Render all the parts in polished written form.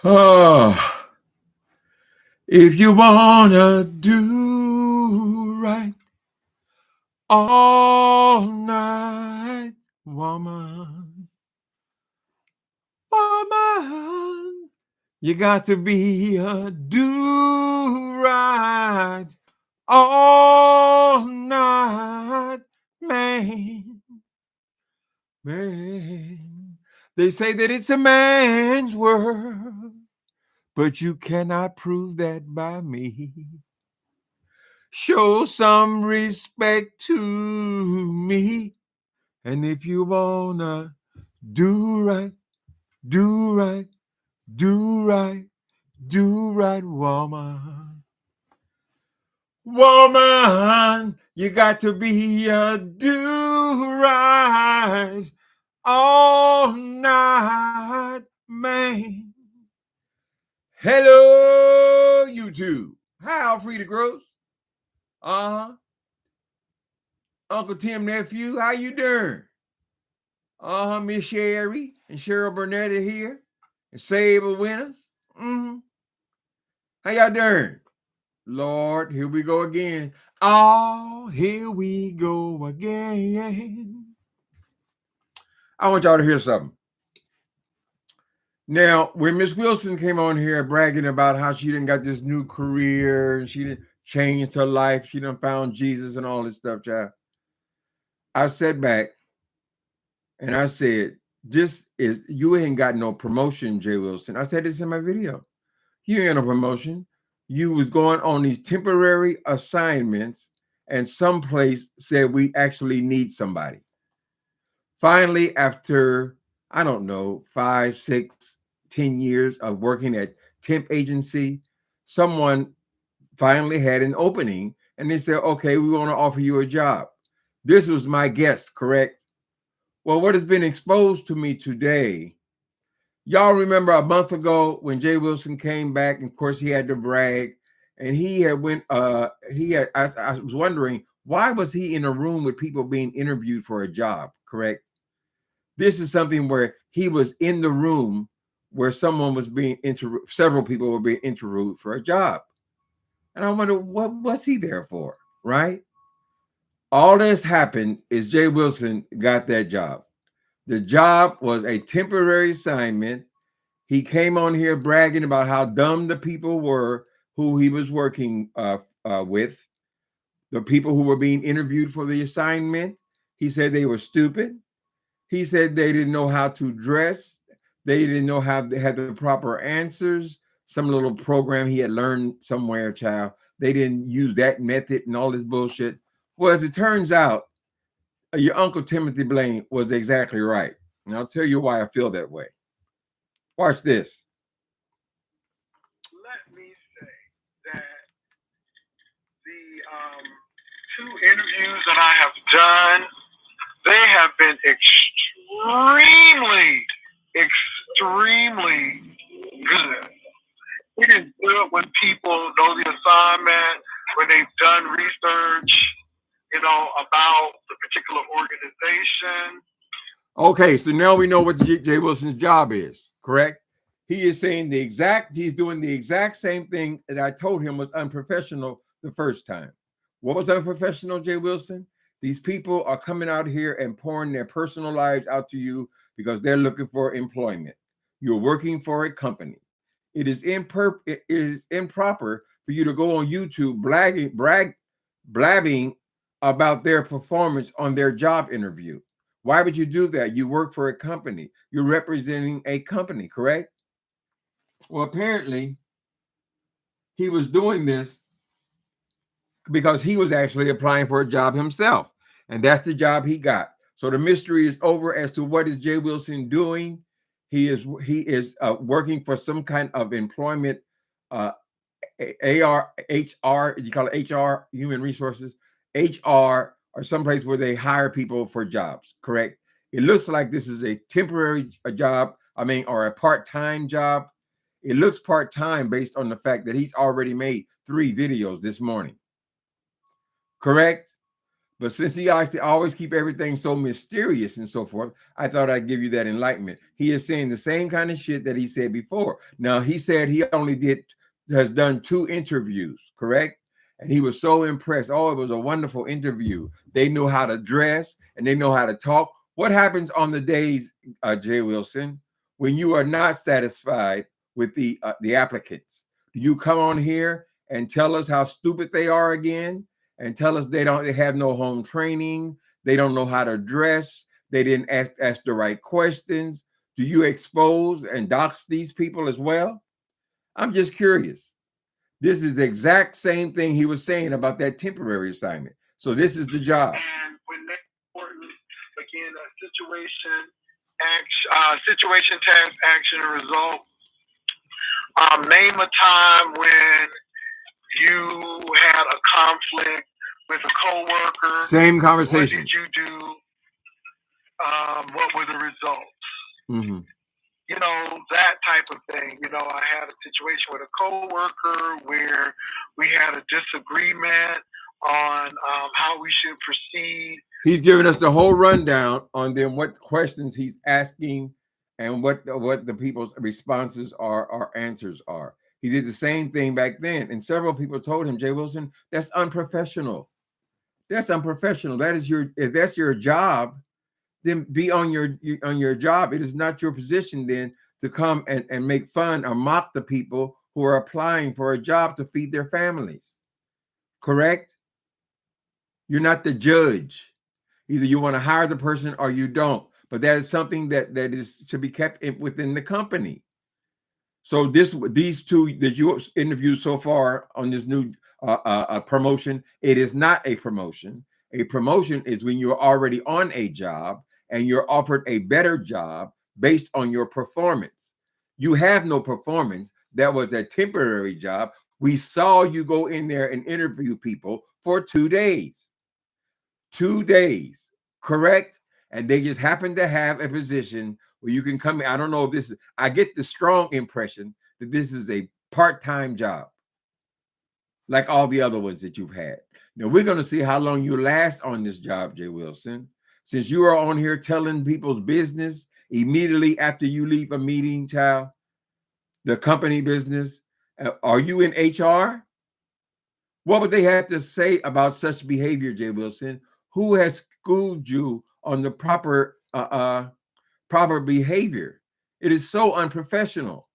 Oh, if you wanna do right all night, woman, woman, you got to be a do right all night, man, man. They say that it's a man's world, but you cannot prove that by me. Show some respect to me. And if you wanna do right, do right, do right, do right, woman. Woman, you got to be a do right all night, man. Hello, YouTube. Hi, Alfreda Gross. Uh-huh. Uncle Tim nephew, how you doing? Miss Sherry and Cheryl Burnett are here. And Sable Winners. Mm-hmm. How y'all doing? Lord, here we go again. Oh, here we go again. I want y'all to hear something. Now, when Miss Wilson came on here bragging about how she didn't got this new career and she didn't change her life, she done found Jesus and all this stuff, child. I sat back and I said, this is, you ain't got no promotion, J. Wilson. I said this in my video. You ain't got no promotion. You was going on these temporary assignments and someplace said we actually need somebody. Finally, after, I don't know, 5, 6, 10 years of working at temp agency, someone finally had an opening and they said, okay, we want to offer you a job. This was my guess, correct? Well, what has been exposed to me today, y'all remember a month ago when J. Wilson came back, and of course he had to brag, and he had went, I was wondering, why was he in a room with people being interviewed for a job, correct? This is something where he was in the room where someone was being interviewed, several people were being interviewed for a job. And I wonder, what was he there for, right? All that's happened is J. Wilson got that job. The job was a temporary assignment. He came on here bragging about how dumb the people were who he was working with, the people who were being interviewed for the assignment. He said they were stupid. He said they didn't know how to dress. They didn't know how they had the proper answers. Some little program he had learned somewhere, child. They didn't use that method and all this bullshit. Well, as it turns out, your Uncle Timothy Blaine was exactly right. And I'll tell you why I feel that way. Watch this. Let me say that the 2 interviews that I have done, they have been extremely good. It is good when people know the assignment, when they've done research, about the particular organization. Okay, so now we know what J. Wilson's job is, correct? He is saying he's doing the exact same thing that I told him was unprofessional the first time. What was unprofessional, J. Wilson? These people are coming out here and pouring their personal lives out to you because they're looking for employment. You're working for a company. It is improper for you to go on YouTube blabbing about their performance on their job interview. Why would you do that? You work for a company. You're representing a company, correct? Well, apparently, he was doing this because he was actually applying for a job himself. And that's the job he got. So the mystery is over as to what is J. Wilson doing. He is working for some kind of employment, HR, you call it HR, human resources, HR, or someplace where they hire people for jobs, correct? It looks like this is a temporary job, or a part-time job. It looks part-time based on the fact that he's already made 3 videos this morning, correct? But since he likes to always keep everything so mysterious and so forth, I thought I'd give you that enlightenment. He is saying the same kind of shit that he said before. Now, he said he only has done 2 interviews, correct? And he was so impressed. Oh, it was a wonderful interview. They know how to dress and they know how to talk. What happens on the days, J. Wilson, when you are not satisfied with the applicants? Do you come on here and tell us how stupid they are again? And tell us they have no home training, they don't know how to dress, they didn't ask the right questions. Do you expose and dox these people as well? I'm just curious. This is the exact same thing he was saying about that temporary assignment. So this is the job. And when that's important, again, situation, task, action, and result. Name a time when you had a conflict with a coworker. Same conversation. What did you do? What were the results? Mm-hmm. You know, that type of thing. You know, I had a situation with a coworker where we had a disagreement on how we should proceed. He's giving us the whole rundown on them, what questions he's asking and what the people's responses are or answers are. He did the same thing back then. And several people told him, J. Wilson, that's unprofessional. That's unprofessional. If that's your job, then be on your job. It is not your position then to come and make fun or mock the people who are applying for a job to feed their families. Correct? You're not the judge. Either you want to hire the person or you don't. But that is something that should be kept within the company. So these 2 that you interviewed so far on this new promotion, it is not a promotion. A promotion is when you're already on a job and you're offered a better job based on your performance. You have no performance. That was a temporary job. We saw you go in there and interview people for 2 days. 2 days, correct? And they just happen to have a position where you can come in. I don't know if I get the strong impression that this is a part-time job, like all the other ones that you've had. Now, we're going to see how long you last on this job, J. Wilson. Since you are on here telling people's business immediately after you leave a meeting, child, the company business, are you in HR? What would they have to say about such behavior, J. Wilson? Who has schooled you on the proper behavior? It is so unprofessional,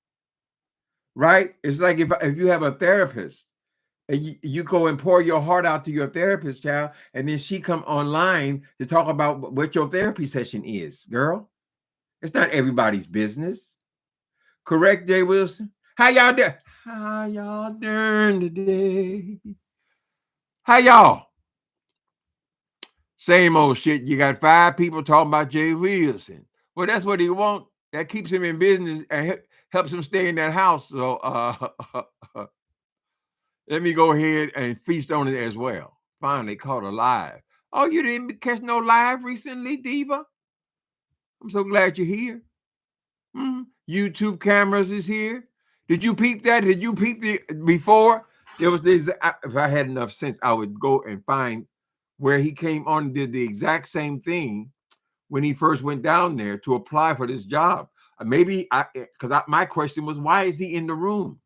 right? It's like if you have a therapist and you go and pour your heart out to your therapist, child, and then she come online to talk about what your therapy session is, girl. It's not everybody's business. Correct, J. Wilson? How y'all doing? How y'all doing today? How y'all? Same old shit. You got 5 people talking about J. Wilson. Well, that's what he wants. That keeps him in business and helps him stay in that house. So let me go ahead and feast on it as well. Finally caught a live. Oh, you didn't catch no live recently, Diva? I'm so glad you're here. YouTube cameras is here. Did you peep that? Did you peep before? There was this. If I had enough sense, I would go and find where he came on and did the exact same thing when he first went down there to apply for this job. Maybe my question was, why is he in the room?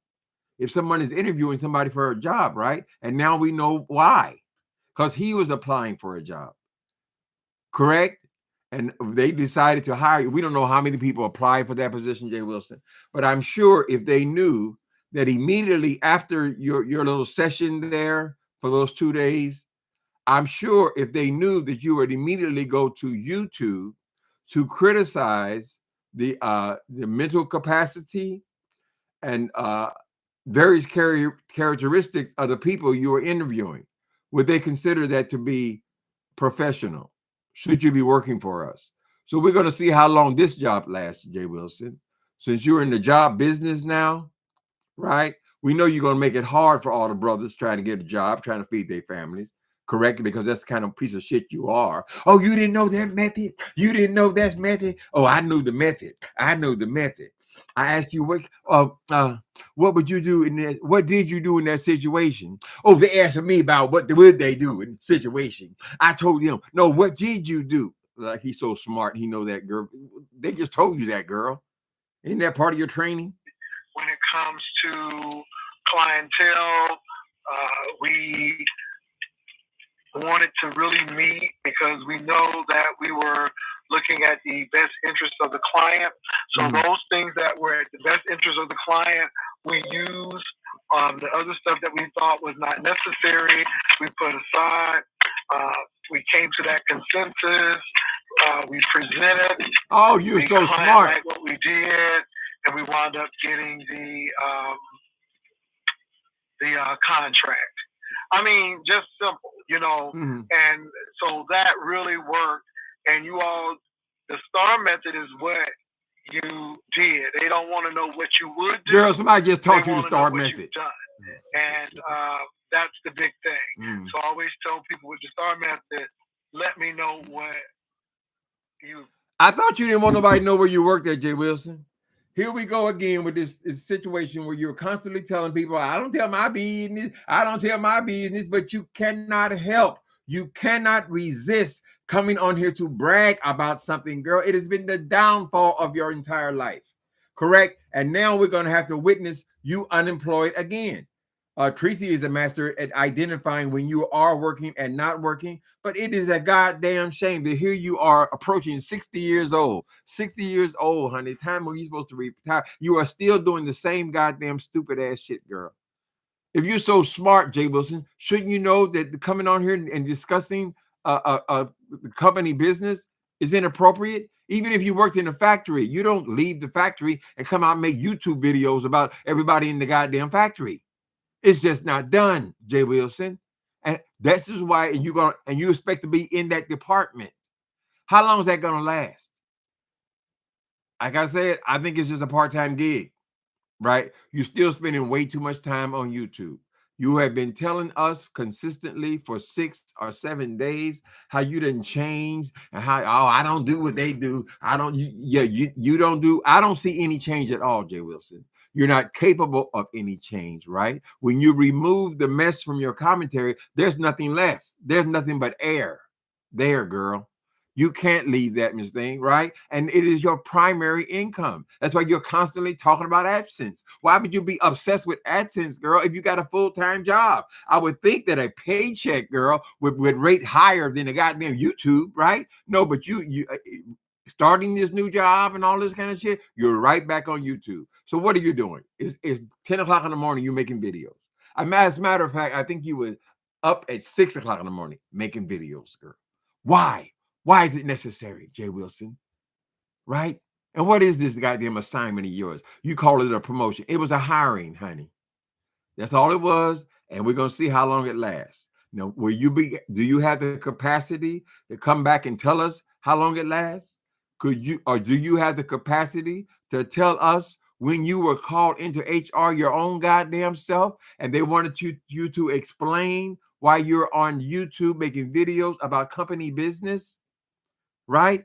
If someone is interviewing somebody for a job, right? And now we know why. Because he was applying for a job. Correct? And they decided to hire you. We don't know how many people applied for that position, J. Wilson. But I'm sure if they knew that immediately after your little session there for those 2 days, I'm sure if they knew that you would immediately go to YouTube to criticize the mental capacity and various characteristics of the people you are interviewing, would they consider that to be professional? Should you be working for us? So we're going to see how long this job lasts, J. Wilson. Since you're in the job business now, right? We know you're going to make it hard for all the brothers trying to get a job, trying to feed their families. Correct? Because that's the kind of piece of shit you are. Oh, you didn't know that method? You didn't know that method? Oh, I knew the method. I know the method. I asked you what would you do in that? What did you do in that situation? Oh, they asked me about what would they do in the situation. I told them, no, what did you do? Like he's so smart, he know that, girl. They just told you that, girl. Isn't that part of your training? When it comes to clientele, we wanted to really meet because we know that we were looking at the best interest of the client. So those things that were at the best interest of the client, we used. The other stuff that we thought was not necessary, we put aside. We came to that consensus. We presented. Oh, you're so smart. Like what we did, and we wound up getting the contract. I mean, just simple, you know. And so that really worked. And you all, the STAR method is what you did. They don't want to know what you would do. Girl, somebody just taught you the STAR method. And that's the big thing. So I always tell people with the STAR method, let me know what you. I thought you didn't want nobody to know where you worked at, J. Wilson. Here we go again with this situation where you're constantly telling people, I don't tell my business, I don't tell my business, but you cannot help. You cannot resist coming on here to brag about something, girl. It has been the downfall of your entire life, correct? And now we're going to have to witness you unemployed again. Tracy is a master at identifying when you are working and not working, but it is a goddamn shame that here you are approaching 60 years old. 60 years old, honey. Time when you're supposed to retire. You are still doing the same goddamn stupid ass shit, girl. If you're so smart, J. Wilson, shouldn't you know that coming on here and discussing the company business is inappropriate? Even if you worked in a factory, you don't leave the factory and come out and make YouTube videos about everybody in the goddamn factory. It's just not done, J. Wilson. And this is why you expect to be in that department. How long is that going to last? Like I said, I think it's just a part-time gig, right? You're still spending way too much time on YouTube. You have been telling us consistently for 6 or 7 days how you didn't change and how, I don't do what they do. I don't see any change at all, J. Wilson. You're not capable of any change, right? When you remove the mess from your commentary, there's nothing left. There's nothing but air there, girl. You can't leave that, Miss Thing, right? And it is your primary income. That's why you're constantly talking about AdSense. Why would you be obsessed with AdSense, girl, if you got a full-time job? I would think that a paycheck, girl, would rate higher than a goddamn YouTube, right? No, but you starting this new job and all this kind of shit, you're right back on YouTube. So what are you doing? It's 10 o'clock in the morning, you're making videos. As a matter of fact, I think you were up at 6 o'clock in the morning making videos, girl. Why? Why is it necessary, J. Wilson? Right? And what is this goddamn assignment of yours? You call it a promotion. It was a hiring, honey. That's all it was. And we're going to see how long it lasts. Now, do you have the capacity to come back and tell us how long it lasts? Do you have the capacity to tell us when you were called into HR your own goddamn self and they wanted you to explain why you're on YouTube making videos about company business? Right?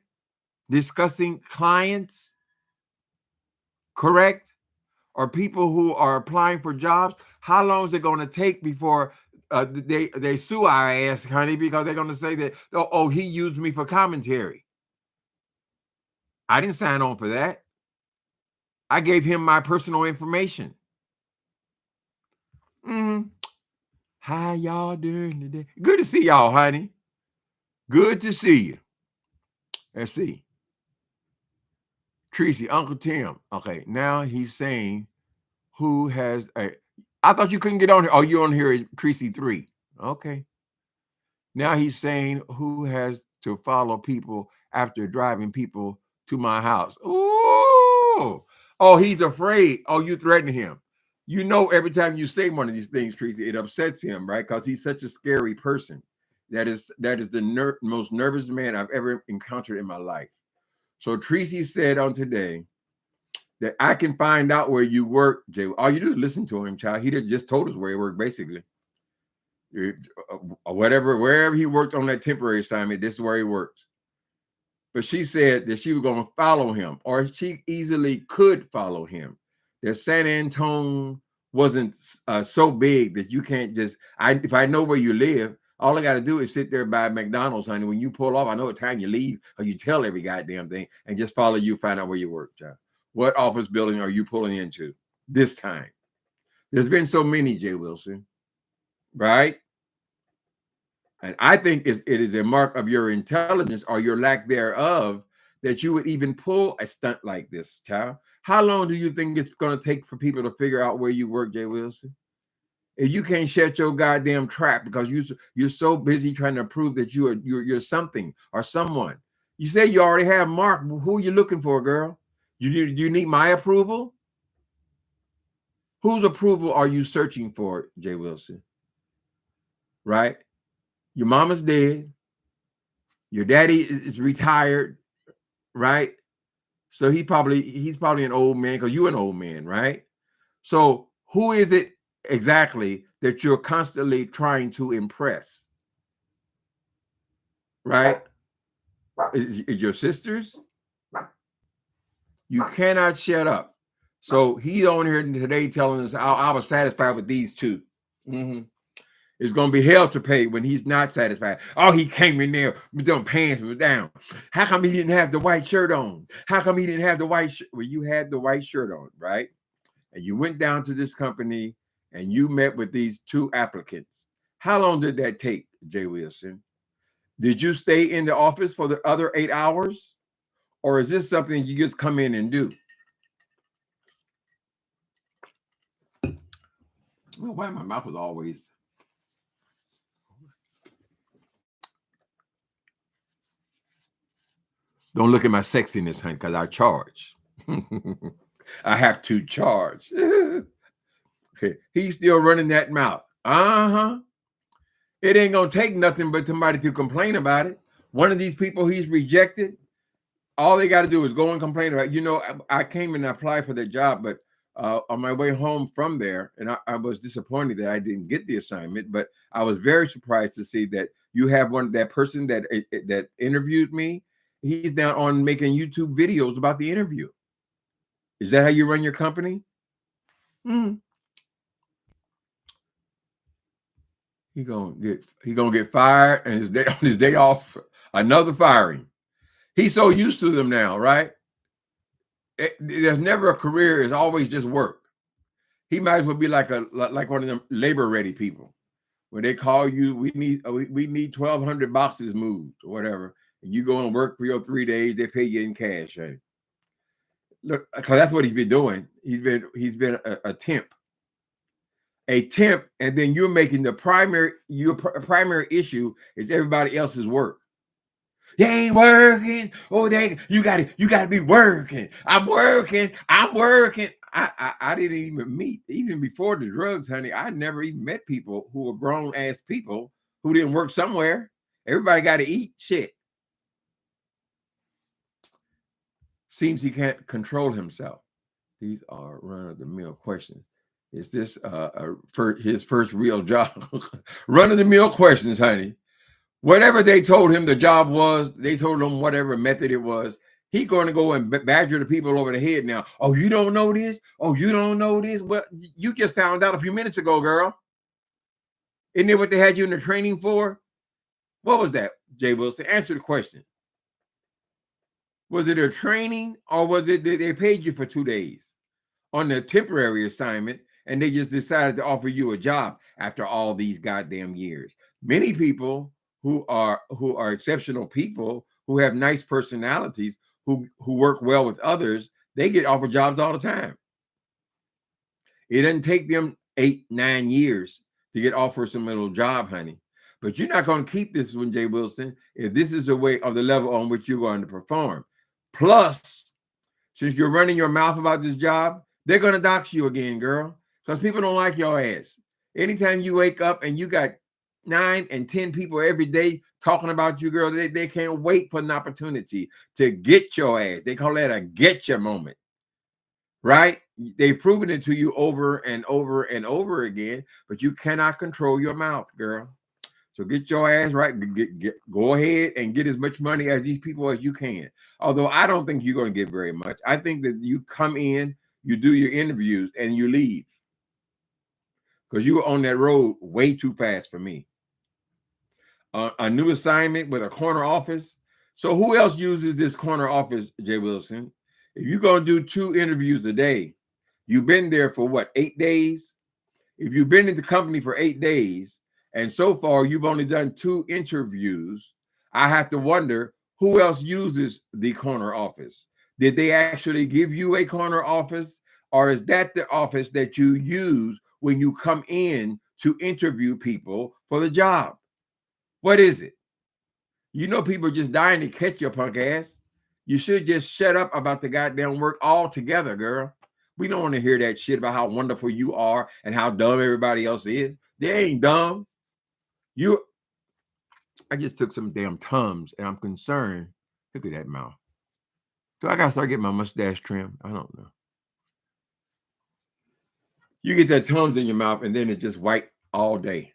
Discussing clients, correct? Or people who are applying for jobs. How long is it going to take before they sue our ass, honey? Because they're going to say that, oh, he used me for commentary. I didn't sign on for that. I gave him my personal information. How y'all doing today? Good to see y'all, honey. Good to see you. Let's see. Tracy, Uncle Tim. Okay, now he's saying who has a. I thought you couldn't get on here. Oh, you're on here at Tracy 3. Okay. Now he's saying who has to follow people after driving people to my house. Ooh. Oh, he's afraid. Oh, you threaten him. You know, every time you say one of these things, Tracy, it upsets him, right? Because he's such a scary person. That is the most nervous man I've ever encountered in my life. So Tracy said on today that I can find out where you work, Jay. All you do is listen to him, child. He just told us where he worked, basically. Wherever he worked on that temporary assignment, this is where he worked. But she said that she was going to follow him, or she easily could follow him. That San Antone wasn't so big that you can't just, if I know where you live, all I got to do is sit there by McDonald's, honey. When you pull off, I know what time you leave, or you tell every goddamn thing, and just follow you, find out where you work, child. What office building are you pulling into this time? There's been so many, J. Wilson, right? And I think it is a mark of your intelligence or your lack thereof that you would even pull a stunt like this, child. How long do you think it's going to take for people to figure out where you work, J. Wilson? If you can't shut your goddamn trap because you're so busy trying to prove that you're something or someone. You say you already have Mark. Who are you looking for, girl? You need my approval? Whose approval are you searching for, J. Wilson? Right? Your mama's dead. Your daddy is retired, right? So he's probably an old man because you're an old man, right? So who is it exactly that you're constantly trying to impress? Right? Is your sisters? You cannot shut up. So he's on here today telling us, I was satisfied with these two. It's going to be hell to pay when he's not satisfied. Oh, he came in there with them pants down. How come he didn't have the white shirt on? How come he didn't have the white shirt? Well, you had the white shirt on, right? And you went down to this company and you met with these two applicants. How long did that take, J. Wilson? Did you stay in the office for the other 8 hours? Or is this something you just come in and do? Well, why my mouth is always... Don't look at my sexiness, honey, because I charge. I have to charge. Okay, he's still running that mouth. It ain't gonna take nothing but somebody to complain about it. One of these people he's rejected, all they got to do is go and complain about it. You know, I came and applied for that job, but on my way home from there, and I was disappointed that I didn't get the assignment, but I was very surprised to see that you have that person that interviewed me. He's now on making YouTube videos about the interview. Is that how you run your company? He gonna get fired, and on his day off, another firing. He's so used to them now, right? There's never a career; it's always just work. He might as well be like one of them labor ready people, where they call you, we need 1,200 boxes moved or whatever, and you go and work for your 3 days. They pay you in cash. Right? Look, because that's what he's been doing. He's been a temp. A temp, and then you're making your primary issue is everybody else's work. You ain't working. Oh, you gotta be working. I'm working. I didn't even meet, even before the drugs, honey. I never even met people who were grown ass people who didn't work somewhere. Everybody got to eat shit. Seems he can't control himself. These are run-of-the-mill questions. Is this for his first real job? Run-of-the-mill questions, honey. Whatever they told him the job was, they told him whatever method it was. He's going to go and badger the people over the head now. Oh, you don't know this? Oh, you don't know this? Well, you just found out a few minutes ago, girl. Isn't it what they had you in the training for? What was that, J. Wilson? Answer the question. Was it a training, or was it that they paid you for 2 days on the temporary assignment and they just decided to offer you a job after all these goddamn years? Many people who are exceptional people, who have nice personalities, who work well with others, they get offered jobs all the time. It doesn't take them 8-9 years to get offered some little job, honey. But you're not going to keep this one, J. Wilson, if this is the way of the level on which you're going to perform. Plus, since you're running your mouth about this job, they're going to dox you again, girl. Because people don't like your ass. Anytime you wake up and you got 9 and 10 people every day talking about you, girl, they can't wait for an opportunity to get your ass. They call that a get your moment, right? They've proven it to you over and over and over again, but you cannot control your mouth, girl. So get your ass right. Go ahead and get as much money as these people as you can. Although I don't think you're going to get very much. I think that you come in, you do your interviews, and you leave. Because you were on that road way too fast for me. A new assignment with a corner office. So who else uses this corner office, J. Wilson? If you're going to do 2 interviews a day, you've been there for what, 8 days? If you've been in the company for 8 days, and so far you've only done 2 interviews, I have to wonder who else uses the corner office. Did they actually give you a corner office, or is that the office that you use when you come in to interview people for the job? What is it? You know, people are just dying to catch your punk ass. You should just shut up about the goddamn work altogether, girl. We don't want to hear that shit about how wonderful you are and how dumb everybody else is. They ain't dumb. I just took some damn Tums and I'm concerned. Look at that mouth. So I gotta start getting my mustache trimmed. I don't know. You get that Tums in your mouth and then it's just white all day.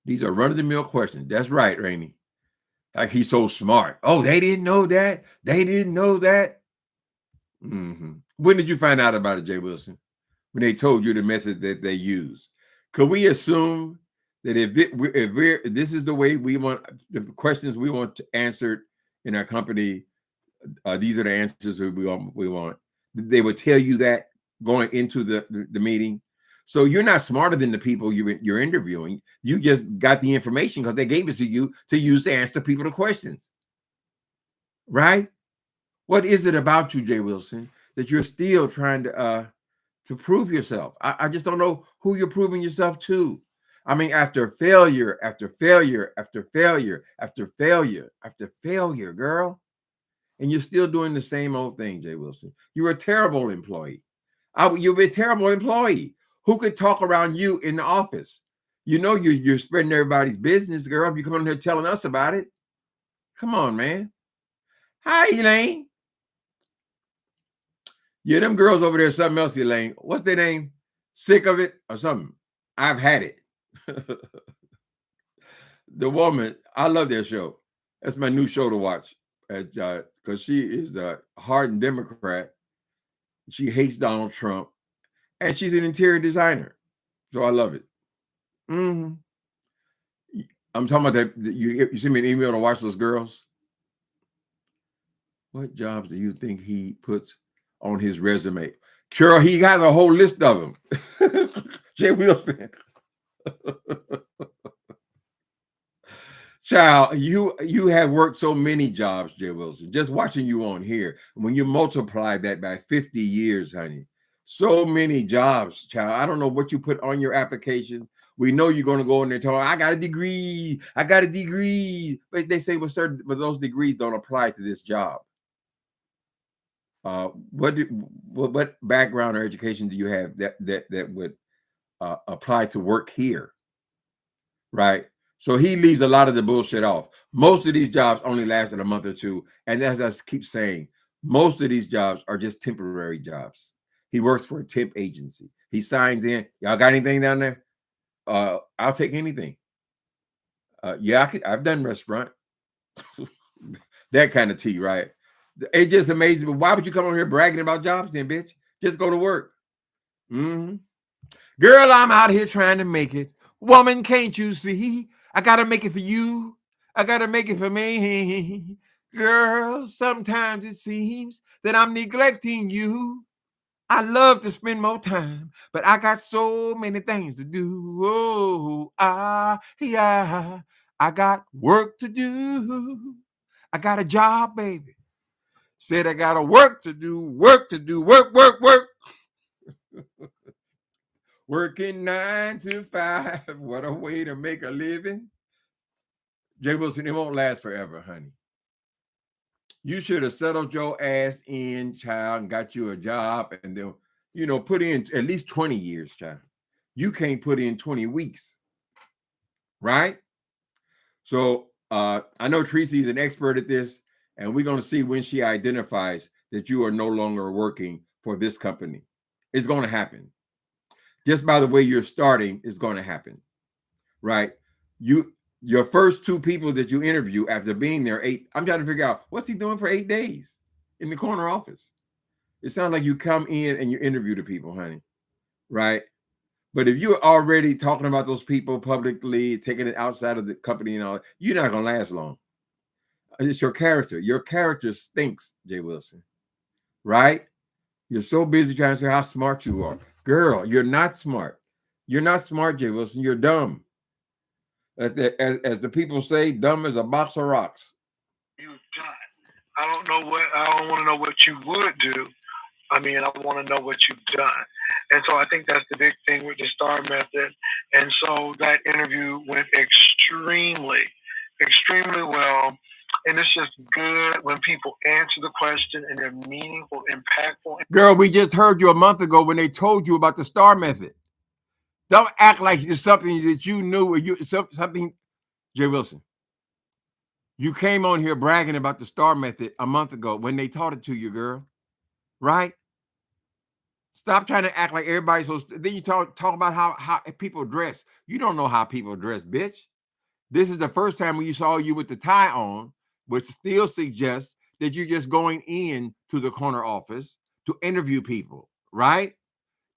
These are run-of-the-mill questions. That's right, Rainey. Like he's so smart. Oh, they didn't know that. They didn't know that. When did you find out about it, J. Wilson? When they told you the method that they use? Could we assume that if this is the way we want the questions we want to answer in our company, these are the answers we want. They would tell you that going into the meeting. So you're not smarter than the people you're interviewing. You just got the information because they gave it to you to use to answer people the questions. Right? What is it about you, J. Wilson, that you're still trying to prove yourself? I just don't know who you're proving yourself to. I mean, after failure, after failure, after failure, after failure, after failure, girl. And you're still doing the same old thing, J. Wilson. You're a terrible employee. You're a terrible employee. Who could talk around you in the office? You know you're spreading everybody's business, girl. You come in here telling us about it. Come on, man. Hi, Elaine. Yeah, them girls over there, something else, Elaine. What's their name? Sick of it or something? I've had it. The woman, I love their show. That's my new show to watch. Because she is a hardened Democrat. She hates Donald Trump. And she's an interior designer. So I love it. I'm talking about that. You send me an email to watch those girls. What jobs do you think he puts on his resume? Carol, he has a whole list of them. J. Wilson. Child, you have worked so many jobs, J. Wilson. Just watching you on here, when you multiply that by 50 years, honey, so many jobs, child. I don't know what you put on your application. We know you're going to go in there and tell, I got a degree. I got a degree. But they say, but those degrees don't apply to this job. What background or education do you have that would apply to work here? Right? So he leaves a lot of the bullshit off. Most of these jobs only lasted a month or two. And as I keep saying, most of these jobs are just temporary jobs. He works for a temp agency. He signs in. Y'all got anything down there? I'll take anything. Yeah, I've done restaurant. That kind of tea, right? It's just amazing. But why would you come on here bragging about jobs then, bitch? Just go to work. Girl, I'm out here trying to make it. Woman, can't you see? I got to make it for you. I got to make it for me. Girl, sometimes it seems that I'm neglecting you. I love to spend more time, but I got so many things to do. Oh, yeah, I got work to do. I got a job, baby. Said I got work to do, work. Working 9 to 5. What a way to make a living. J. Wilson, it won't last forever, honey. You should have settled your ass in, child, and got you a job and then, put in at least 20 years, child. You can't put in 20 weeks. Right? So I know Tracy's an expert at this, and we're going to see when she identifies that you are no longer working for this company. It's going to happen. Just by the way you're starting, it's going to happen. right? Your first two people that you interview after being there I'm trying to figure out what's he doing for 8 days in the corner office. It sounds like you come in and you interview the people, honey, right? But if you're already talking about those people publicly, taking it outside of the company and all, you're not gonna last long. It's your character. Your character stinks, J. Wilson, right? You're so busy trying to say how smart you are. Girl, you're not smart. You're not smart, J. Wilson. You're dumb. As the people say, dumb as a box of rocks. You've done. I don't want to know what you would do. I mean, I want to know what you've done. And so I think that's the big thing with the STAR method. And so that interview went extremely, extremely well. And it's just good when people answer the question and they're meaningful, impactful. Girl, we just heard you a month ago when they told you about the STAR method. Don't act like it's something that you knew or something. J. Wilson, you came on here bragging about the STAR method a month ago when they taught it to you, girl. Right? Stop trying to act like everybody's so. Then you talk about how people dress. You don't know how people dress, bitch. This is the first time we saw you with the tie on, which still suggests that you're just going in to the corner office to interview people, right?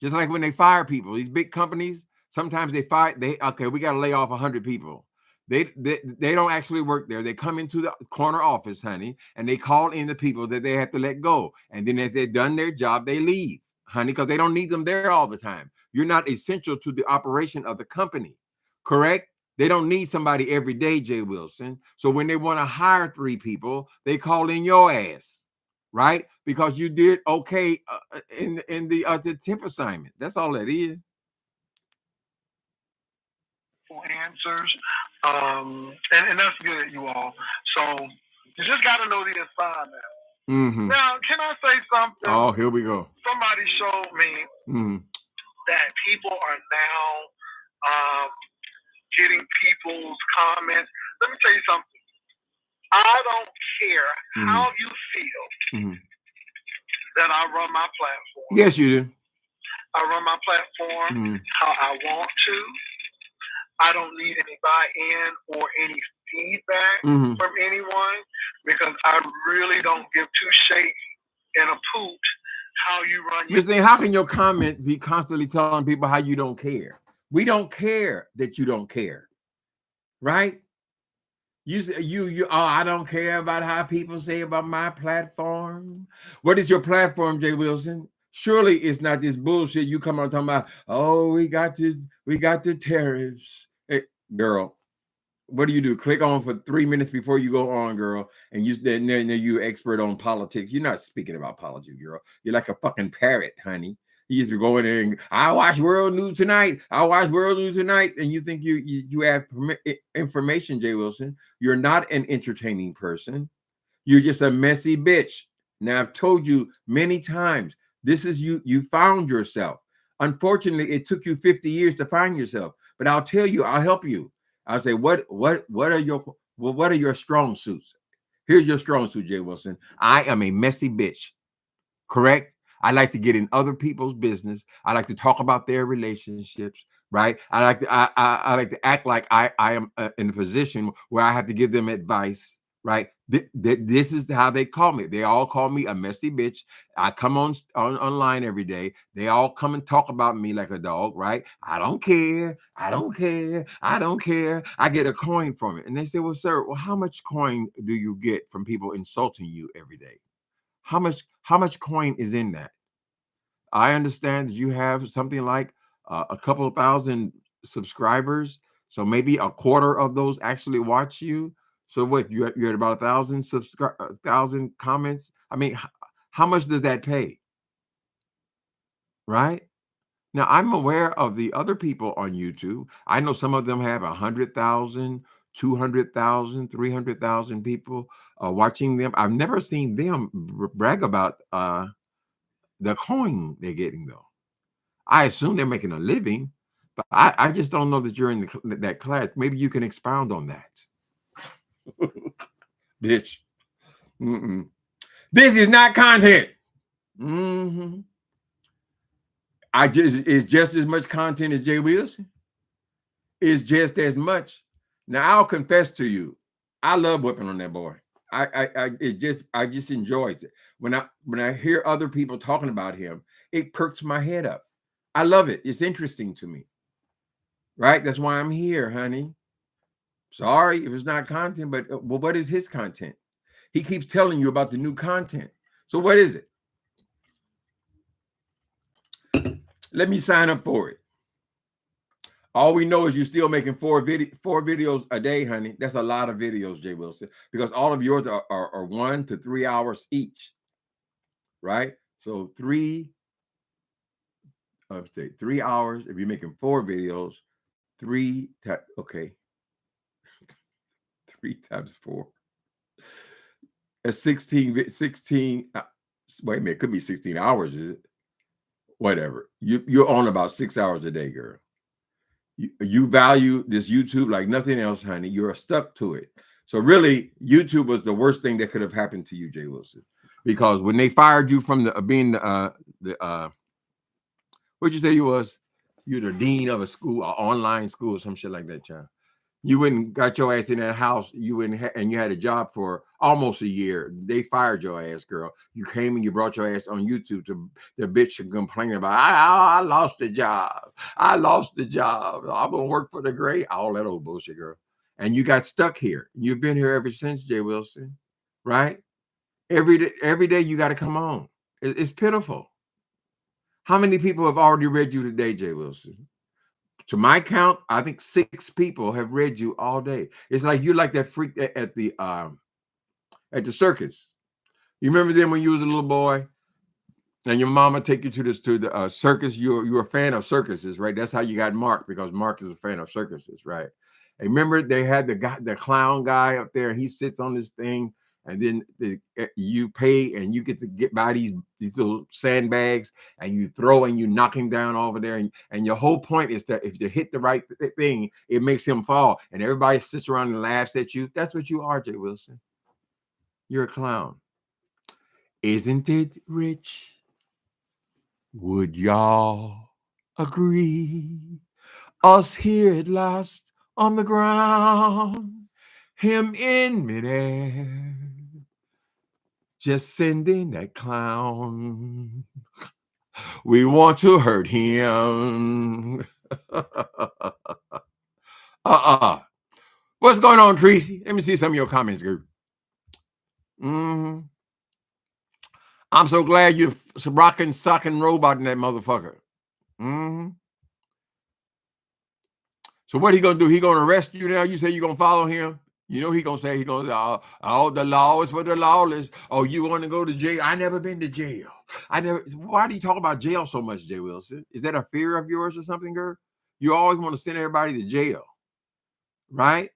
Just like when they fire people, these big companies, sometimes we got to lay off 100 people. They don't actually work there. They come into the corner office, honey, and they call in the people that they have to let go. And then as they've done their job, they leave, honey, because they don't need them there all the time. You're not essential to the operation of the company, correct? They don't need somebody every day, J. Wilson. So when they want to hire 3 people, they call in your ass, right? Because you did okay in the temp assignment. That's all that is. Answers, and that's good, you all. So you just got to know the assignment. Mm-hmm. Now, can I say something? Oh, here we go. Somebody showed me that people are now getting people's comments. Let me tell you something. I don't care how you feel that I run my platform. Yes, you do. I run my platform how I want to. I don't need any buy-in or any feedback from anyone because I really don't give two shakes and a poot how you run your. Miss Thing, how can your comment be constantly telling people how you don't care? We don't care that you don't care, right? I don't care about how people say about my platform. What is your platform, J. Wilson? Surely it's not this bullshit you come on talking about. Oh, we got the tariffs. Hey, girl, what do? Click on for 3 minutes before you go on, girl, and you're expert on politics. You're not speaking about politics, girl. You're like a fucking parrot, honey. You used to go in there and I watch World News Tonight. And you think you have information, J. Wilson. You're not an entertaining person. You're just a messy bitch. Now, I've told you many times, this is you. You found yourself. Unfortunately, it took you 50 years to find yourself. But I'll tell you, I'll help you. I'll say, what are your strong suits? Here's your strong suit, J. Wilson. I am a messy bitch. Correct? I like to get in other people's business. I like to talk about their relationships, right? I like to act like I am in a position where I have to give them advice, right? This is how they call me. They all call me a messy bitch. I come online every day. They all come and talk about me like a dog, right? I don't care. I don't care. I don't care. I get a coin from it. And they say, well, sir, how much coin do you get from people insulting you every day? How much coin is in that? I understand that you have something like a couple of thousand subscribers, so maybe a quarter of those actually watch you. So what? You're at about 1,000 comments. I mean, how much does that pay? Right? Now, I'm aware of the other people on YouTube. I know some of them have 100,000, 200,000, 300,000 people watching them. I've never seen them brag about the coin they're getting, though. I assume they're making a living, but I just don't know that you're in that class. Maybe you can expound on that. Bitch. This is not content. It's just as much content as J. Wilson. is just as much. Now I'll confess to you, I love whipping on that boy. I just enjoys it. When I hear other people talking about him, it perks my head up. I love it. It's interesting to me. Right? That's why I'm here, honey. Sorry if it's not content, but well, what is his content? He keeps telling you about the new content. So what is it? Let me sign up for it. All we know is you're still making four videos a day, honey. That's a lot of videos, J. Wilson, because all of yours are 1 to 3 hours each, right? So 3 hours. If you're making 4 videos, okay, 3 times 4. That's 16. Wait a minute, it could be 16 hours, is it? Whatever. You're on about 6 hours a day, girl. You value this YouTube like nothing else, honey. You're stuck to it. So really, YouTube was the worst thing that could have happened to you, J. Wilson, because when they fired you from being what'd you say you was? You're the dean of a school, an online school, or some shit like that, child. You went and got your ass in that house. You went and you had a job for almost a year. They fired your ass, girl. You came and you brought your ass on YouTube to the bitch and complain about, I lost the job. I lost the job. I'm gonna work for the great. All that old bullshit, girl. And you got stuck here. You've been here ever since, J. Wilson, right? Every day you got to come on. It's pitiful. How many people have already read you today, J. Wilson? To my count, I think 6 people have read you all day. It's like you're like that freak at the circus. You remember then when you was a little boy and your mama take you to the circus? You're a fan of circuses, right? That's how you got Mark, because Mark is a fan of circuses, right? And remember they had the clown guy up there, and he sits on this thing, and then you pay and you get to get by these little sandbags, and you throw and you knock him down over there, and your whole point is that if you hit the right thing, it makes him fall, and everybody sits around and laughs at you. That's what you are, J. Wilson. You're a clown. Isn't it rich? Would y'all agree? Us here at last on the ground, him in midair, just sending that clown. We want to hurt him. What's going on, Tracy? Let me see some of your comments, girl. I'm so glad you're rocking, socking robot in that motherfucker. So what he gonna do? He gonna arrest you now? You say you gonna follow him? You know he gonna say the law is for the lawless. Oh, you want to go to jail? I never been to jail. Why do you talk about jail so much, J. Wilson? Is that a fear of yours or something, girl? You always want to send everybody to jail, right?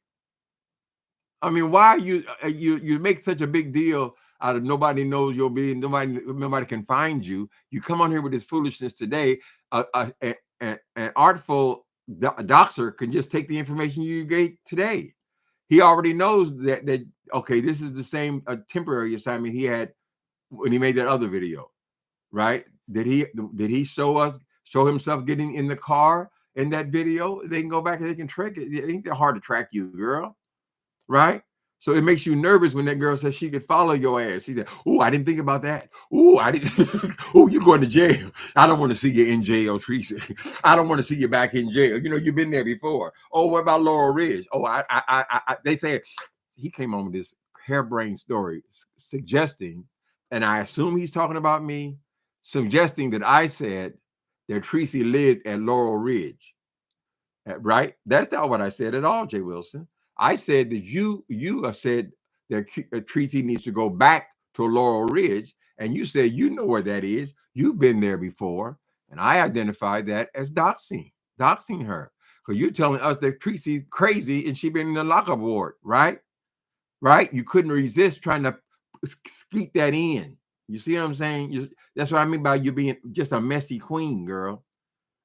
I mean, why you make such a big deal out of nobody knows you're being, nobody can find you. You come on here with this foolishness today. An artful doxer can just take the information you gave today. He already knows that okay, this is the same temporary assignment he had when he made that other video, right? Did he show himself getting in the car in that video? They can go back and they can track it. It ain't that hard to track you, girl, right? So it makes you nervous when that girl says she could follow your ass. She said, "Oh, I didn't think about that. Oh, I didn't. Oh, you going to jail? I don't want to see you in jail, Tracy. I don't want to see you back in jail. You know, you've been there before. Oh, what about Laurel Ridge? Oh, they said he came on with this harebrained story suggesting, and I assume he's talking about me, suggesting that I said that Tracy lived at Laurel Ridge, right? That's not what I said at all, J. Wilson. I said that you said that Tracy needs to go back to Laurel Ridge, and you said you know where that is. You've been there before, and I identified that as doxing her, because you're telling us that Tracy's crazy and she been in the lockup ward, right? Right? You couldn't resist trying to skeet that in. You see what I'm saying? That's what I mean by you being just a messy queen, girl.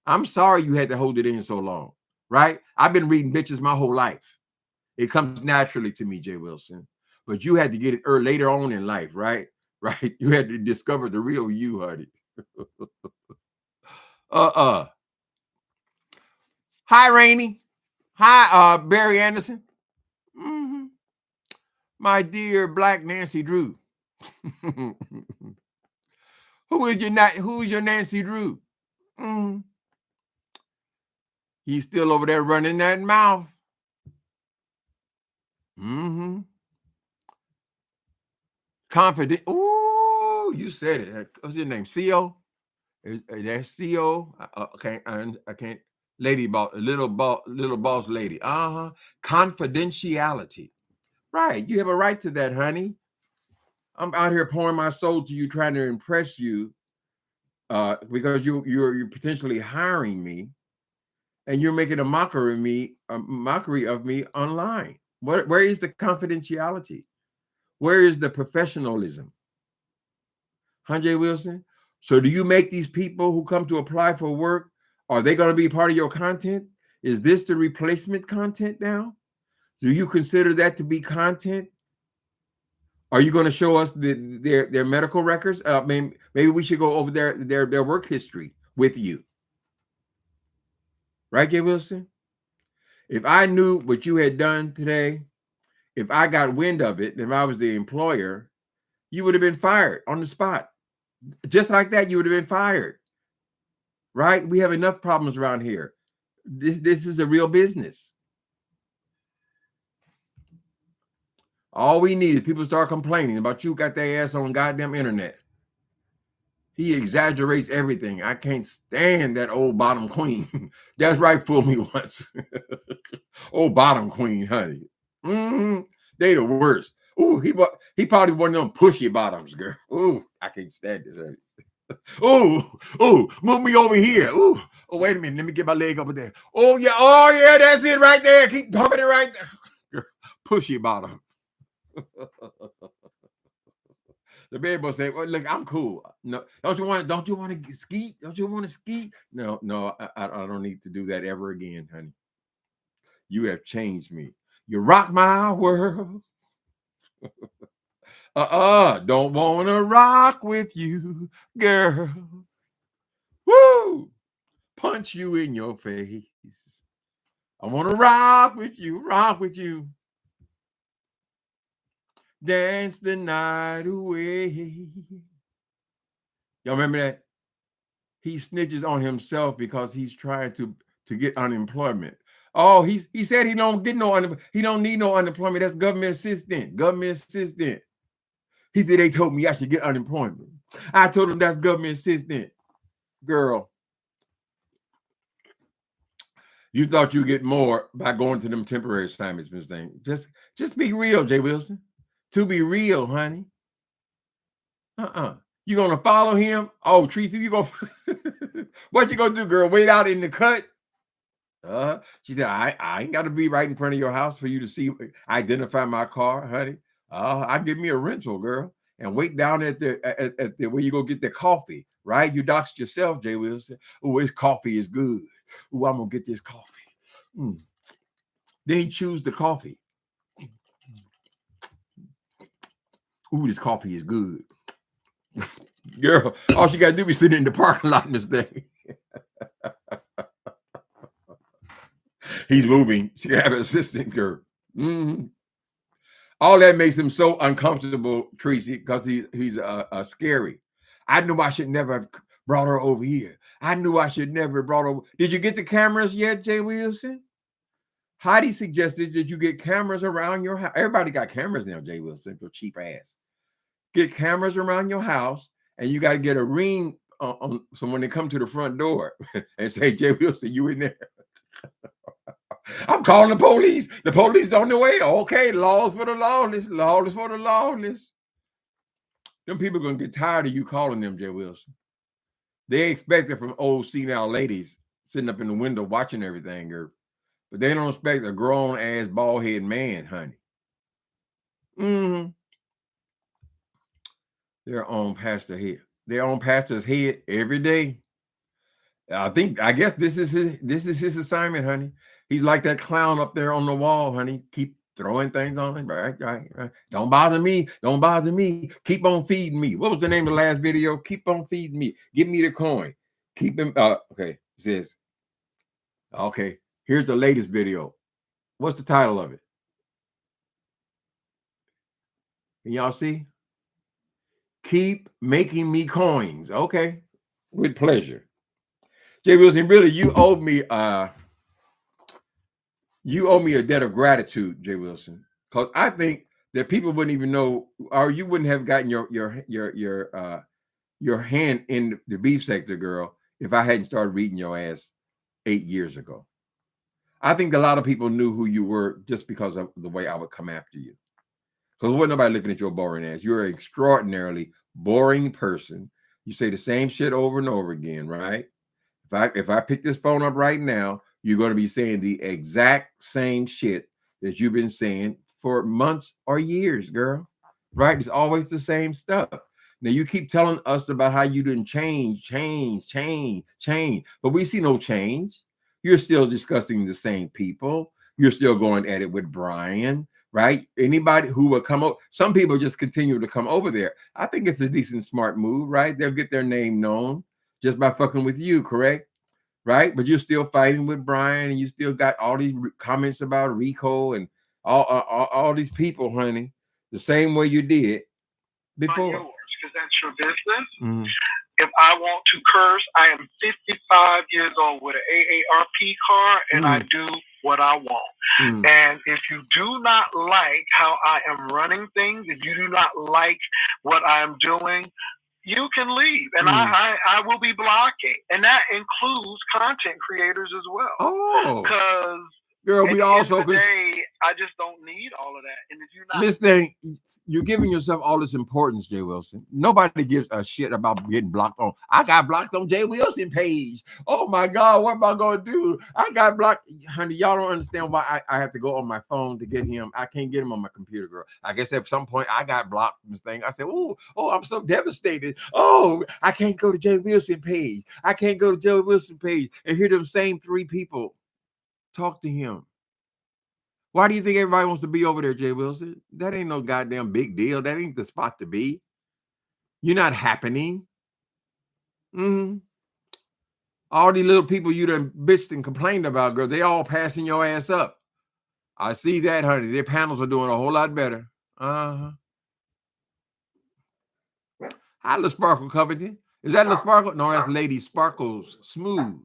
I'm sorry you had to hold it in so long, right? I've been reading bitches my whole life. It comes naturally to me, J. Wilson. But you had to get it later on in life, right? Right? You had to discover the real you, honey. Hi, Rainy. Hi, Barry Anderson. Mm-hmm. My dear Black Nancy Drew. Who's your Nancy Drew? Mm-hmm. He's still over there running that mouth. Mm-hmm. Confident. Ooh, you said it. What's your name? CO? That's CO. I can't. Lady boss, little boss lady. Confidentiality. Right. You have a right to that, honey. I'm out here pouring my soul to you, trying to impress you, because you're potentially hiring me, and you're making a mockery of me online. Where is the confidentiality? Where is the professionalism? J.WILSON. So do you make these people who come to apply for work, are they going to be part of your content? Is this the replacement content now? Do you consider that to be content? Are you going to show us their medical records? Maybe we should go over their work history with you. Right, J.WILSON? If I knew what you had done today, if I got wind of it, if I was the employer, you would have been fired on the spot. Just like that, you would have been fired. Right? We have enough problems around here. This is a real business. All we need is people start complaining about you got their ass on goddamn internet. He exaggerates everything. I can't stand that old bottom queen. That's right, fooled me once. Old bottom queen, honey. Mm-hmm. They the worst. Ooh, he probably one of them pushy bottoms, girl. Ooh, I can't stand it, honey. Ooh, move me over here. Ooh, oh, wait a minute. Let me get my leg over there. Oh, yeah, that's it right there. Keep pumping it right there. Pushy bottom. The bad boy say, well, look, I'm cool. No, don't you want to ski? Don't you want to ski? No, I don't need to do that ever again, honey. You have changed me. You rock my world. Don't want to rock with you, girl. Woo! Punch you in your face. I want to rock with you. Dance the night away. Y'all remember that? He snitches on himself because he's trying to get unemployment. Oh, he said he don't need no unemployment. That's government assistant. He said they told me I should get unemployment. I told him that's government assistant. Girl, you thought you get more by going to them temporary assignments, Miss Thing. Just be real, J.WILSON. To be real, honey. You gonna follow him? Oh, Tracy, you gonna what you gonna do, girl? Wait out in the cut? She said, I ain't gotta be right in front of your house for you to see, identify my car, honey. I give me a rental, girl, and wait down at the where you go get the coffee, right? You doxed yourself, J.WILSON. Oh, his coffee is good. Oh, I'm gonna get this coffee. Then he choose the coffee. Ooh, this coffee is good. Girl, all she got to do is sit in the parking lot, Miss Thing. He's moving. She can have an assistant, girl. Mm-hmm. All that makes him so uncomfortable, Tracy, because he's scary. I knew I should never have brought her over here. I knew I should never have brought her over. Did you get the cameras yet, J.WILSON? Heidi suggested that you get cameras around your house. Everybody got cameras now, J.WILSON, for cheap ass. Get cameras around your house, and you got to get a ring on so when they come to the front door and say, J.WILSON, you in there. I'm calling the police. The police is on the way. Okay, laws for the lawless. Lawless for the lawless. Them people are going to get tired of you calling them, J.WILSON. They expect it from old senile ladies sitting up in the window watching everything, girl. But they don't expect a grown-ass, bald-headed man, honey. Mm-hmm. They're on pastor head. They're on pastor's head every day. I guess this is his assignment, honey. He's like that clown up there on the wall, honey. Keep throwing things on him. Right. Don't bother me. Don't bother me. Keep on feeding me. What was the name of the last video? Keep on feeding me. Give me the coin. Keep him. Okay. It says, okay, here's the latest video. What's the title of it? Can y'all see? Keep making me coins. Okay. With pleasure. J. Wilson, really, you owe me a debt of gratitude, J. Wilson. Because I think that people wouldn't even know, or you wouldn't have gotten your hand in the beef sector, girl, if I hadn't started reading your ass 8 years ago. I think a lot of people knew who you were just because of the way I would come after you. So there wasn't nobody looking at your boring ass. You're an extraordinarily boring person. You say the same shit over and over again, right? If I pick this phone up right now, you're going to be saying the exact same shit that you've been saying for months or years, girl. Right? It's always the same stuff. Now you keep telling us about how you didn't change, but we see no change. You're still discussing the same people. You're still going at it with Brian, right? Anybody who will come over, some people just continue to come over there. I think it's a decent, smart move, right? They'll get their name known just by fucking with you, correct? Right? But you're still fighting with Brian, and you still got all these comments about Rico and all these people, honey, the same way you did before. Not yours, because that's your business. Mm-hmm. If I want to curse, I am 55 years old with an AARP card, and I do what I want. And if you do not like how I am running things, if you do not like what I am doing, you can leave, and I will be blocking, and that includes content creators as well. Oh, because girl, we also today I just don't need all of that. And if you're not listening, you're giving yourself all this importance, J. Wilson. Nobody gives a shit about getting blocked on. I got blocked on J. Wilson page. Oh my God, what am I gonna do? I got blocked, honey. Y'all don't understand why I have to go on my phone to get him. I can't get him on my computer, girl. I guess at some point I got blocked from this thing. I said, oh, I'm so devastated. Oh, I can't go to J. Wilson page. I can't go to J. Wilson page and hear them same 3 people talk to him. Why do you think everybody wants to be over there, J. Wilson? That ain't no goddamn big deal. That ain't the spot to be. You're not happening. All these little people you done bitched and complained about, girl, they all passing your ass up. I see that, honey. Their panels are doing a whole lot better. Hi, La Sparkle Covington. Is that La Sparkle? No, that's Lady Sparkles Smooth.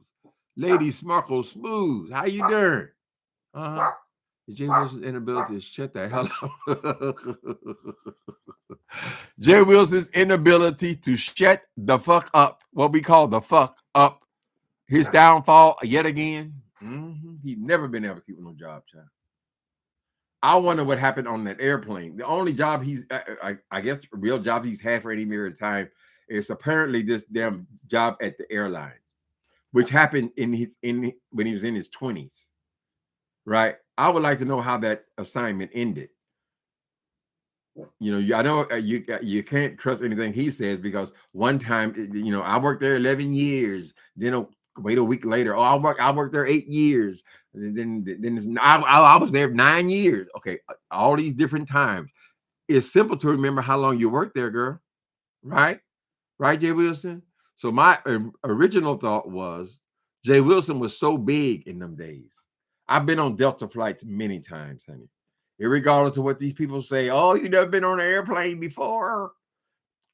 Lady Sparkle Smooth. How you doing? J. Wilson's inability to shut the hell up. J. Wilson's inability to shut the fuck up. What we call the fuck up. His downfall yet again. He'd never been able to keep no job, child. I wonder what happened on that airplane. The only job he's, I guess, the real job he's had for any period of time is apparently this damn job at the airline, which happened when he was in his 20s. Right? I would like to know how that assignment ended. You know, I know you can't trust anything he says, because one time, you know, I worked there 11 years. Then wait a week later, I worked there 8 years. And then I was there 9 years. Okay, all these different times. It's simple to remember how long you worked there, girl. Right, J. Wilson. So my original thought was J. Wilson was so big in them days. I've been on Delta flights many times, honey. Irregardless of what these people say, oh, you never been on an airplane before.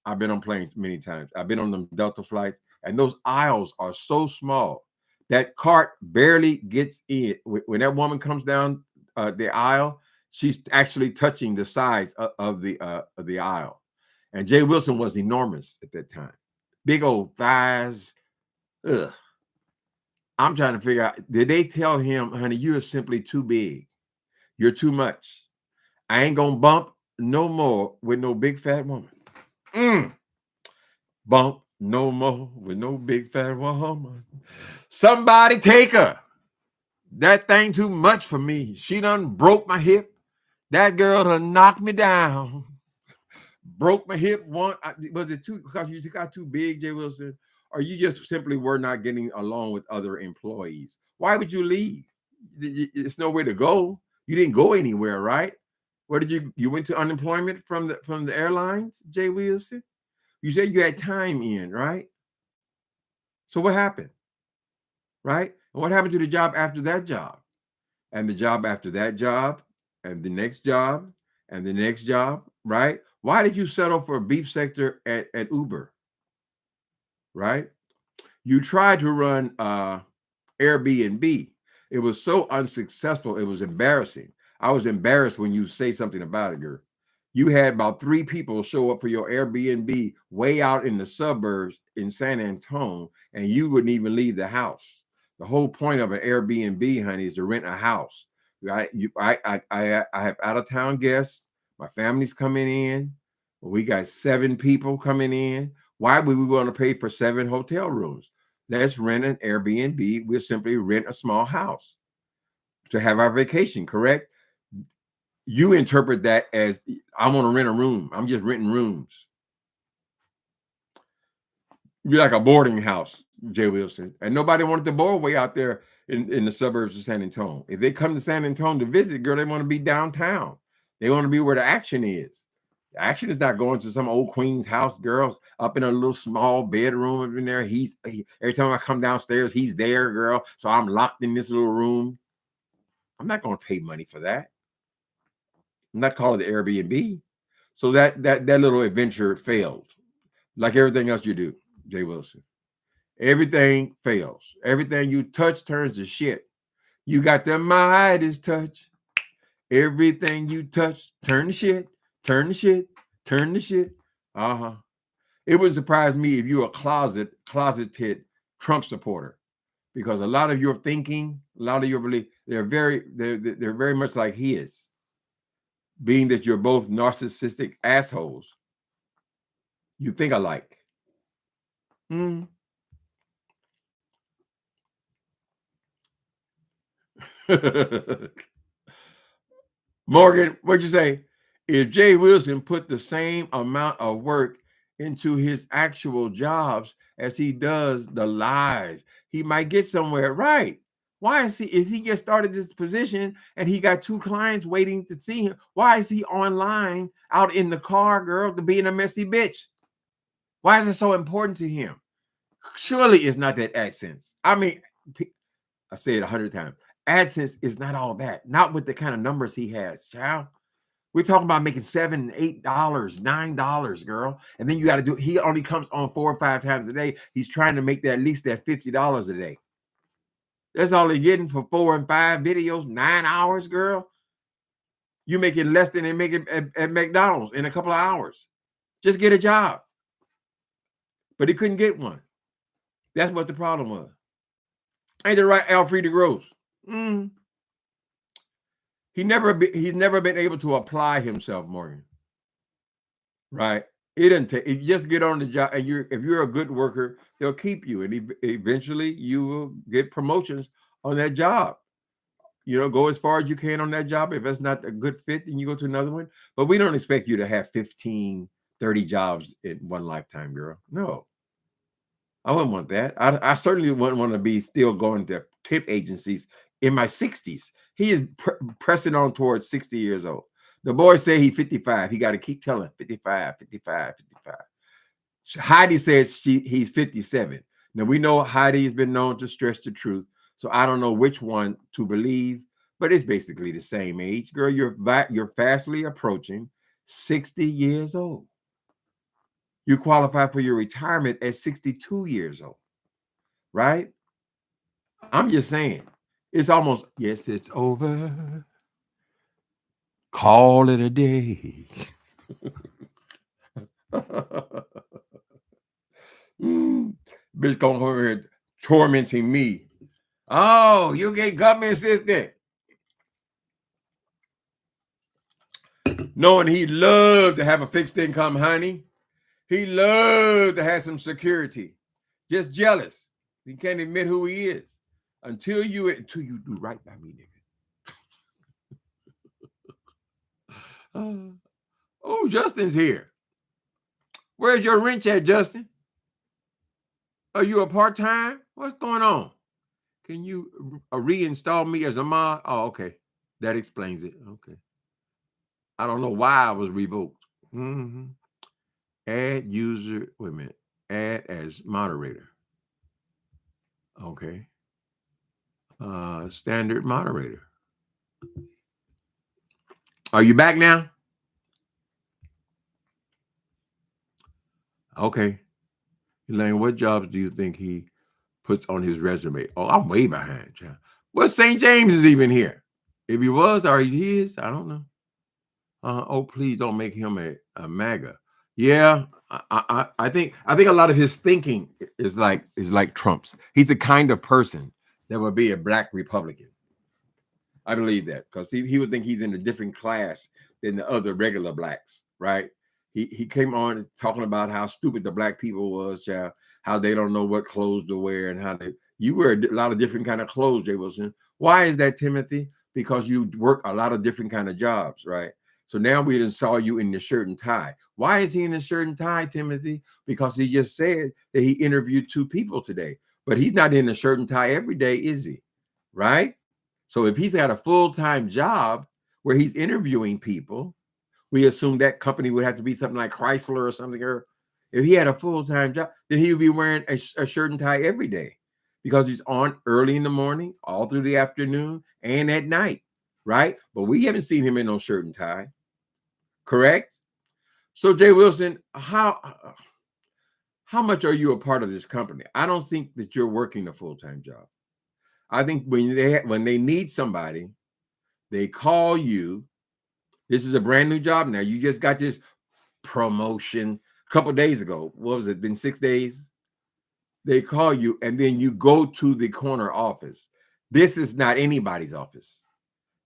I've been on planes many times. I've been on them Delta flights, and those aisles are so small that cart barely gets in. When that woman comes down the aisle, she's actually touching the sides of the aisle. And J. Wilson was enormous at that time. Big old thighs. Ugh. I'm trying to figure out, did they tell him, honey, you're simply too big. You're too much. I ain't going to bump no more with no big fat woman. Bump no more with no big fat woman. Somebody take her. That thing too much for me. She done broke my hip. That girl done knocked me down. Broke my hip. Was it too, because you got too big, J. Wilson? Or you just simply were not getting along with other employees? Why would you leave? It's nowhere to go. You didn't go anywhere, right? Where did you went to unemployment from the airlines, J. Wilson? You said you had time in, right? So what happened? Right? And what happened to the job after that job? and the job after that job, and the next job, and the next job, right? Why did you settle for a beef sector at Uber, right? You tried to run Airbnb. It was so unsuccessful. It was embarrassing. I was embarrassed when you say something about it, girl. You had about 3 people show up for your Airbnb way out in the suburbs in San Antonio, and you wouldn't even leave the house. The whole point of an Airbnb, honey, is to rent a house. Right? I have out of town guests. My family's coming in. We got 7 people coming in. Why would we want to pay for 7 hotel rooms? Let's rent an Airbnb. We'll simply rent a small house to have our vacation, correct? You interpret that as I want to rent a room. I'm just renting rooms. You're like a boarding house, J. Wilson. And nobody wanted to board way out there in the suburbs of San Antonio. If they come to San Antonio to visit, girl, they want to be downtown. They want to be where the action is. The action is not going to some old queen's house, girls, up in a little small bedroom up in there. Every time I come downstairs, he's there, girl. So I'm locked in this little room. I'm not going to pay money for that. I'm not calling it Airbnb. So that little adventure failed, like everything else you do, J. Wilson. Everything fails. Everything you touch turns to shit. You got the Midas touch. Everything you touch turn to shit. Turn to shit. Turn to shit. Uh-huh. It would surprise me if you're a closeted Trump supporter, because a lot of your thinking, a lot of your belief, they're very much like his. Being that you're both narcissistic assholes, you think alike. Morgan, what'd you say? If J. Wilson put the same amount of work into his actual jobs as he does the lies, he might get somewhere. Right. Why is he, if he just started this position and he got 2 clients waiting to see him, why is he online out in the car, girl, to being a messy bitch? Why is it so important to him? Surely it's not that AdSense. I mean, I say it 100 times. AdSense is not all that. Not with the kind of numbers he has, child. We're talking about making $7, $8, $9, girl. And then you got to do, he only comes on 4 or 5 times a day. He's trying to make that at least that $50 a day. That's all he's getting for 4 and 5 videos, 9 hours, girl. You make it less than they make it at McDonald's in a couple of hours. Just get a job. But he couldn't get one. That's what the problem was. Ain't it right, Alfreda Gross? He's never been able to apply himself, Morgan. Right? It doesn't take. If you just get on the job, and if you're a good worker, they'll keep you, and eventually you will get promotions on that job. You know, go as far as you can on that job. If it's not a good fit, then you go to another one. But we don't expect you to have 15, 30 jobs in one lifetime, girl. No. I wouldn't want that. I certainly wouldn't want to be still going to tip agencies in my 60s. He is pressing on towards 60 years old. The boy say he's 55. He got to keep telling 55, 55, 55. Heidi says he's 57. Now, we know Heidi has been known to stretch the truth, so I don't know which one to believe, but it's basically the same age. Girl, you're fastly approaching 60 years old. You qualify for your retirement at 62 years old, right? I'm just saying, it's almost, yes, it's over. Call it a day. Bitch going over here tormenting me. Oh, you get government assistant. Knowing he loved to have a fixed income, honey. He loved to have some security. Just jealous. He can't admit who he is. Until you do right by me, nigga. Oh, Justin's here. Where's your wrench at, Justin? Are you a part-time? What's going on? Can you reinstall me as a mod? Oh, okay. That explains it. Okay. I don't know why I was revoked. Add user, wait a minute. Add as moderator. Okay. Standard moderator. Are you back now? Okay. Elaine, what jobs do you think he puts on his resume? Oh, I'm way behind, child. Well, St. James is even here. If he was or he is, I don't know. Oh, please don't make him a MAGA. Yeah, I think a lot of his thinking is like Trump's. He's the kind of person that would be a black Republican. I believe that because he would think he's in a different class than the other regular blacks, right? He came on talking about how stupid the black people was, how they don't know what clothes to wear, and how you wear a lot of different kind of clothes, J.WILSON. Why is that, Timothy? Because you work a lot of different kind of jobs, right? So now we just saw you in the shirt and tie. Why is he in the shirt and tie, Timothy? Because he just said that he interviewed 2 people today, but he's not in the shirt and tie every day, is he? Right? So if he's got a full-time job where he's interviewing people, we assume that company would have to be something like Chrysler or something. Or if he had a full-time job, then he would be wearing a shirt and tie every day because he's on early in the morning, all through the afternoon, and at night, right? But we haven't seen him in no shirt and tie, correct? So J.WILSON, how much are you a part of this company? I don't think that you're working a full-time job. I think when they need somebody, they call you. This is a brand new job now. You just got this promotion a couple days ago. What was it? Been 6 days? They call you and then you go to the corner office. This is not anybody's office.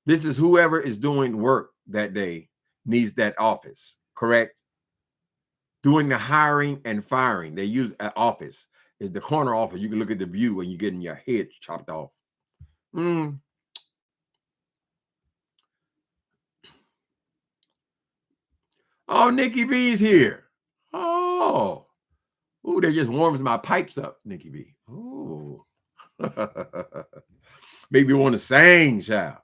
This is whoever is doing work that day needs that office, correct? Doing the hiring and firing. They use an office. Is the corner office. You can look at the view when you're getting your head chopped off. Oh, Nikki B's here. Oh, that just warms my pipes up, Nikki B. Oh, maybe you want to sing, child.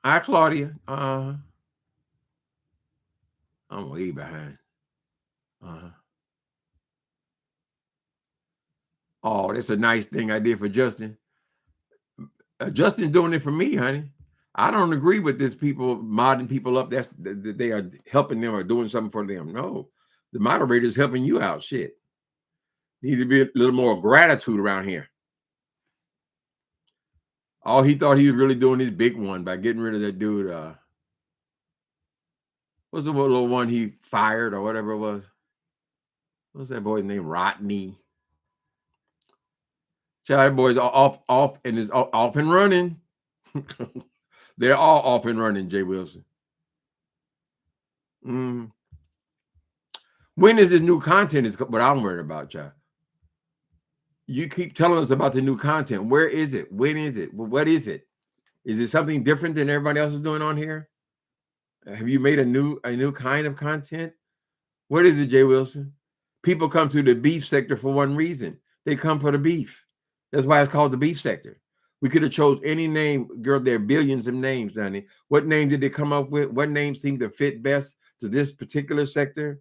Hi, Claudia. I'm way behind. Oh, that's a nice thing I did for Justin. Justin's doing it for me, honey. I don't agree with this people modding people up. That they are helping them or doing something for them. No, the moderator is helping you out. Shit, need to be a little more gratitude around here. Oh, he thought he was really doing his big one by getting rid of that dude. What's the little one he fired or whatever it was? What's that boy's name? Rodney. Child, that boy's off and is off and running. They're all off and running, J.WILSON. When is this new content? Is what I'm worried about, child. You keep telling us about the new content. Where is it? When is it? What is it? Is it something different than everybody else is doing on here? Have you made a new kind of content? What is it, J.WILSON? People come to the beef sector for one reason. They come for the beef. That's why it's called the beef sector. We could have chose any name, girl. There are billions of names, honey. What name did they come up with? What name seemed to fit best to this particular sector?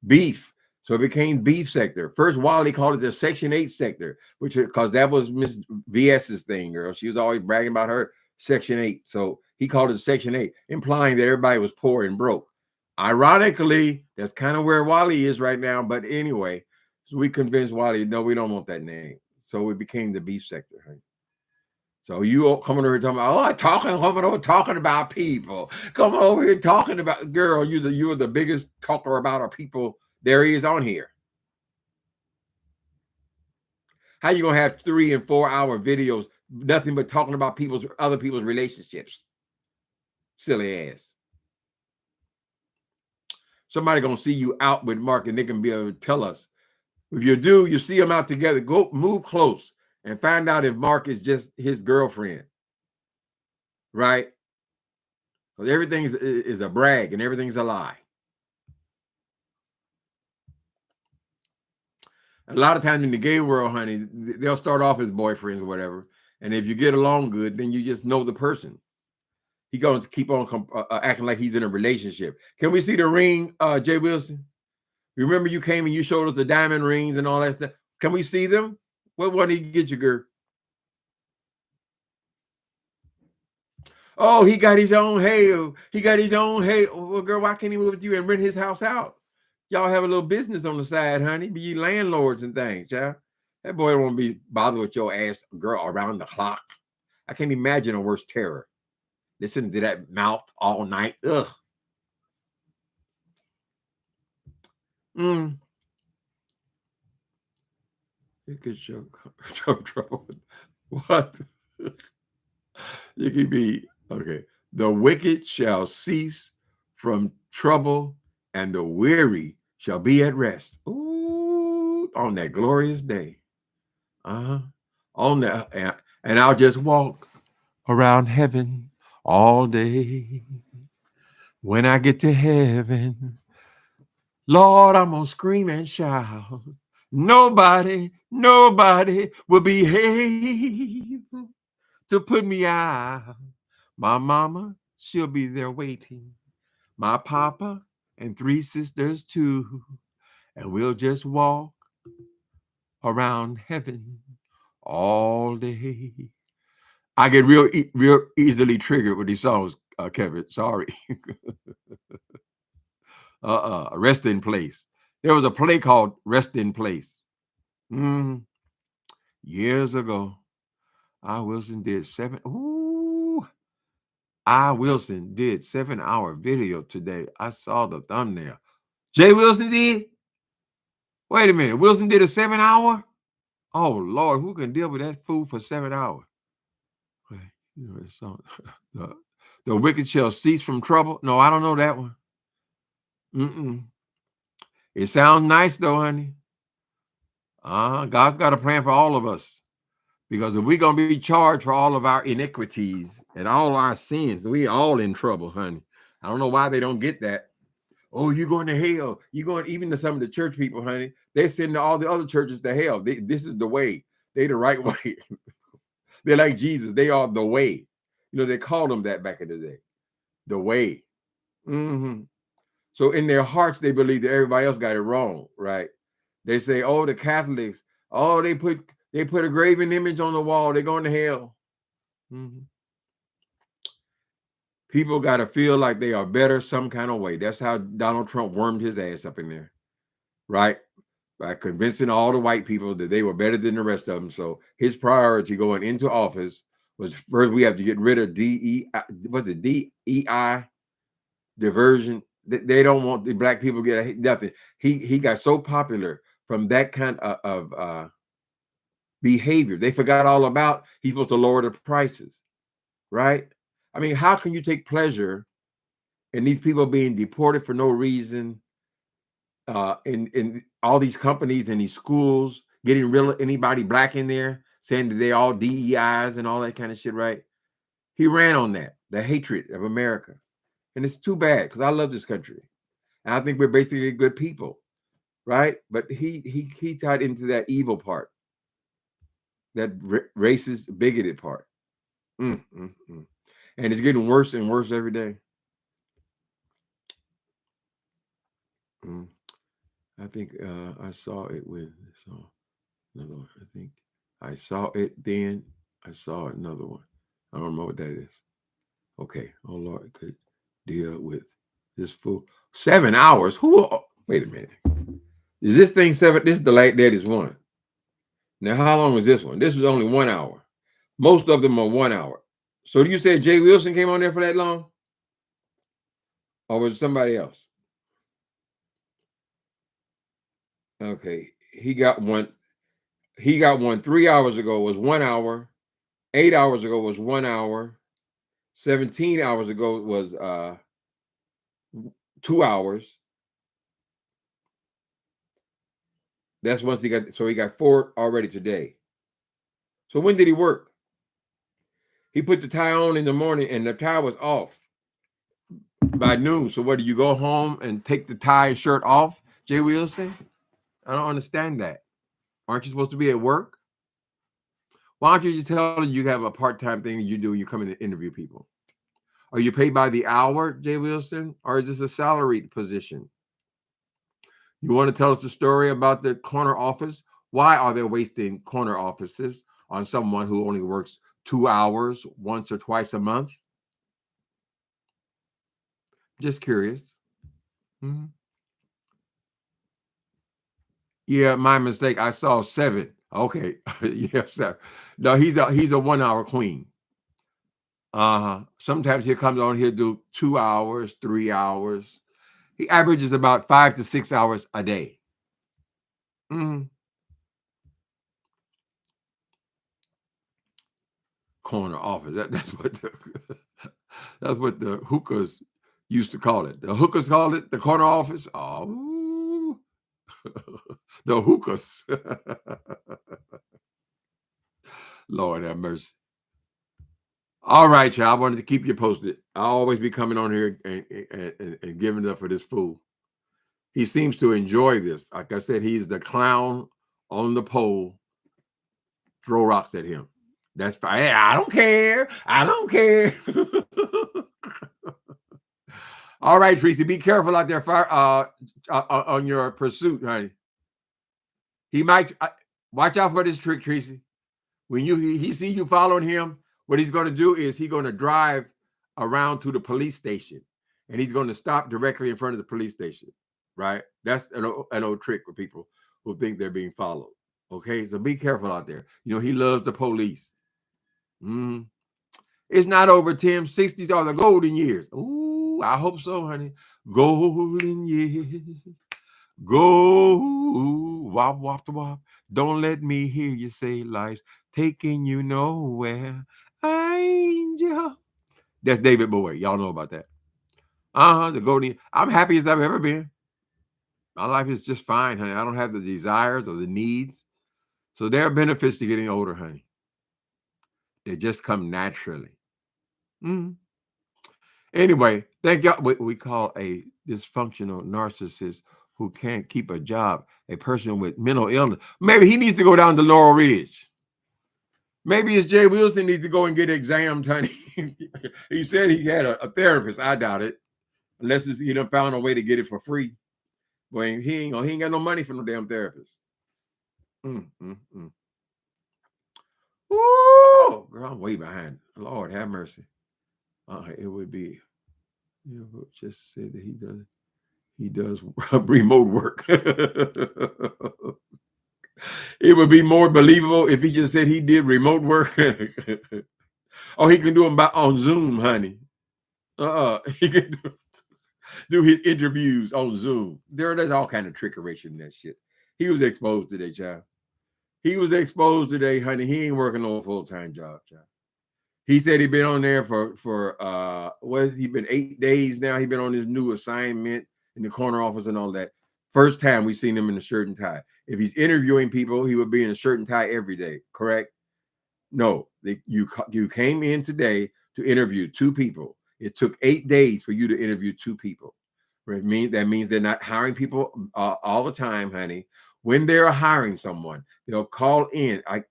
Beef. So it became beef sector. First, Wally called it the Section 8 sector, which because that was Miss VS's thing, girl. She was always bragging about her Section 8. So he called it Section 8, implying that everybody was poor and broke. Ironically, that's kind of where Wally is right now. But anyway, so we convinced Wally, no, we don't want that name. So it became the beef sector, honey. So you all coming over here talking about, talking about people. Come over here talking about, girl, you are the biggest talker about our people there is on here. How you gonna have 3 and 4 hour videos, nothing but talking about other people's relationships? Silly ass. Somebody gonna see you out with Mark and they can be able to tell us. If you do, you see them out together, go move close and find out if Mark is just his girlfriend, right? Because everything is a brag and everything's a lie. A lot of times in the gay world, honey, they'll start off as boyfriends or whatever. And if you get along good, then you just know the person. He's going to keep on acting like he's in a relationship. Can we see the ring, J.WILSON? Remember you came and you showed us the diamond rings and all that stuff? Can we see them? What one did he get you, girl? Oh, he got his own hail. He got his own hail. Well, girl, why can't he move with you and rent his house out? Y'all have a little business on the side, honey. Be you landlords and things, child. That boy won't be bothered with your ass, girl, around the clock. I can't imagine a worse terror. Listen to that mouth all night. Ugh. You could show trouble. What? You can be okay. The wicked shall cease from trouble, and the weary shall be at rest. Ooh, on that glorious day. On that, and I'll just walk around heaven all day. When I get to heaven, Lord, I'm gonna scream and shout. Nobody will behave to put me out. My mama, she'll be there waiting. My papa and 3 sisters too. And we'll just walk around heaven all day. I get real easily triggered with these songs, Kevin. Sorry. Rest in Place. There was a play called Rest in Place. Years ago. Wilson did 7-hour video today. I saw the thumbnail. J. Wilson did? Wait a minute. Wilson did a 7-hour? Oh, Lord, who can deal with that fool for 7 hours? You know, it's the wicked shall cease from trouble. No, I don't know that one. It sounds nice, though, honey. God's got a plan for all of us. Because if we're going to be charged for all of our iniquities and all our sins, we all in trouble, honey. I don't know why they don't get that. Oh, you're going to hell. You're going, even to some of the church people, honey, they send all the other churches to hell. This is the way. They the right way. They're like Jesus. They are the way. You know, they called them that back in the day. The way. So in their hearts, they believe that everybody else got it wrong, right? They say, oh, the Catholics, oh, they put a graven image on the wall. They're going to hell. People got to feel like they are better some kind of way. That's how Donald Trump wormed his ass up in there, right? By convincing all the white people that they were better than the rest of them. So his priority going into office was, first we have to get rid of DEI, diversion. They don't want the black people to get nothing. He got so popular from that kind of behavior. They forgot all about he's supposed to lower the prices, right? I mean, how can you take pleasure in these people being deported for no reason, in all these companies and these schools, getting rid of anybody black in there, saying that they all DEIs and all that kind of shit, right? He ran on that, the hatred of America. And it's too bad because I love this country. And I think we're basically good people, right? But he tied into that evil part, that racist, bigoted part. And it's getting worse and worse every day. I think I saw it with another one. I think I saw it then. I saw another one. I don't know what that is. Okay. Oh, Lord, could deal with this fool. 7 hours? Who? Wait a minute. Is this thing 7? This is the Late Daddy's one. Now, how long was this one? This was only 1 hour. Most of them are 1 hour. So you said J. Wilson came on there for that long? Or was it somebody else? Okay. He got one 3 hours ago was 1 hour. 8 hours ago was 1 hour. 17 hours ago was 2 hours. That's once he got 4 already today. So when did he work? He put the tie on in the morning and the tie was off by noon. So what, do you go home and take the tie and shirt off, J. Wilson? I don't understand that. Aren't you supposed to be at work? Why don't you just tell them you have a part-time thing you do when you come in to interview people? Are you paid by the hour, J. Wilson? Or is this a salaried position? You want to tell us the story about the corner office Why are they wasting corner offices on someone who only works 2 hours once or twice a month? Just curious. Mm-hmm. Yeah, my mistake. I saw 7. Okay. Yes, sir. No, he's a 1 hour queen. Sometimes he comes on here do 2 hours, 3 hours. He averages about 5 to 6 hours a day. Mm. Corner office. That's what the hookers used to call it. The hookers called it the corner office. Oh, the hookers. Lord have mercy. All right, y'all. I wanted to keep you posted. I'll always be coming on here and giving it up for this fool. He seems to enjoy this. Like I said, he's the clown on the pole. Throw rocks at him. That's fine. Hey, I don't care. I don't care. All right, Tracy, be careful out there on your pursuit, honey. He might watch out for this trick, Tracy. When he see you following him, what he's going to do is he's going to drive around to the police station, and he's going to stop directly in front of the police station. Right? That's an old trick for people who think they're being followed. Okay, so be careful out there. You know, he loves the police. It's not over, Tim. 60s are the golden years. Ooh, I hope so, honey. Golden years. Go, wop, wop, wop. Don't let me hear you say life's taking you nowhere. Angel. That's David Bowie. Y'all know about that. The golden. I'm happy as I've ever been. My life is just fine, honey. I don't have the desires or the needs. So there are benefits to getting older, honey. They just come naturally. Anyway, thank y'all. What we call a dysfunctional narcissist who can't keep a job, a person with mental illness. Maybe he needs to go down to Laurel Ridge. Maybe it's J. Wilson needs to go and get examined, honey. He said he had a therapist. I doubt it, unless he done found a way to get it for free. But he ain't got no money for no damn therapist. Ooh, girl, I'm way behind. Lord have mercy. It would be, just say that he does remote work. It would be more believable if he just said he did remote work. Oh, he can do them on Zoom, honey. He can do his interviews on Zoom. There's all kind of trickery in that shit. He was exposed today, child. He was exposed today, honey. He ain't working on a full-time job, child. He said he'd been on there for what? He been 8 days now. He been on his new assignment in the corner office and all that. First time we seen him in a shirt and tie. If he's interviewing people, he would be in a shirt and tie every day. Correct? No, you came in today to interview 2 people. It took 8 days for you to interview 2 people. That means they're not hiring people all the time, honey. When they're hiring someone, they'll call in. I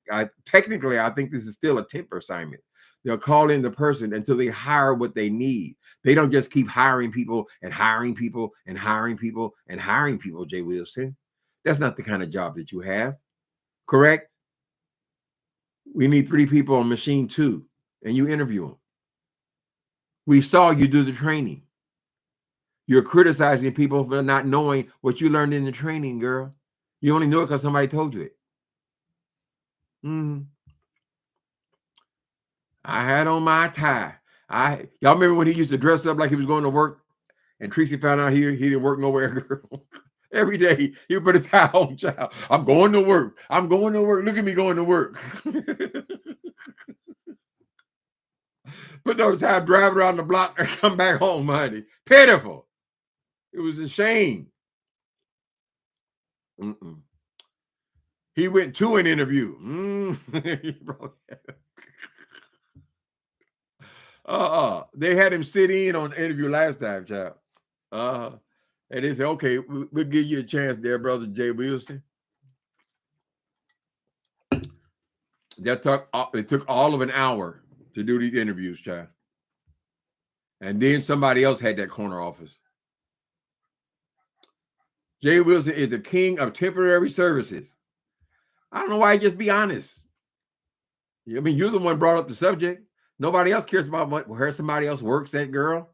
technically, I think this is still a temp assignment. They'll call in the person until they hire what they need. They don't just keep hiring people and hiring people and hiring people and hiring people, J. Wilson. That's not the kind of job that you have. Correct? We need 3 people on machine 2, and you interview them. We saw you do the training. You're criticizing people for not knowing what you learned in the training, girl. You only know it because somebody told you it. I had on my tie. Y'all remember when he used to dress up like he was going to work, and Tracy found out he didn't work nowhere, girl. Every day he would put his tie on, child. I'm going to work. I'm going to work. Look at me going to work. Put no time, drive around the block and come back home, honey. Pitiful. It was a shame. He went to an interview. They had him sit in on the interview last time, child. And they said, okay, we'll give you a chance there, brother J. Wilson. It took all of an hour to do these interviews, child. And then somebody else had that corner office. J. Wilson is the king of temporary services. I don't know why you just be honest. I mean, you're the one brought up the subject. Nobody else cares about where somebody else works at, girl.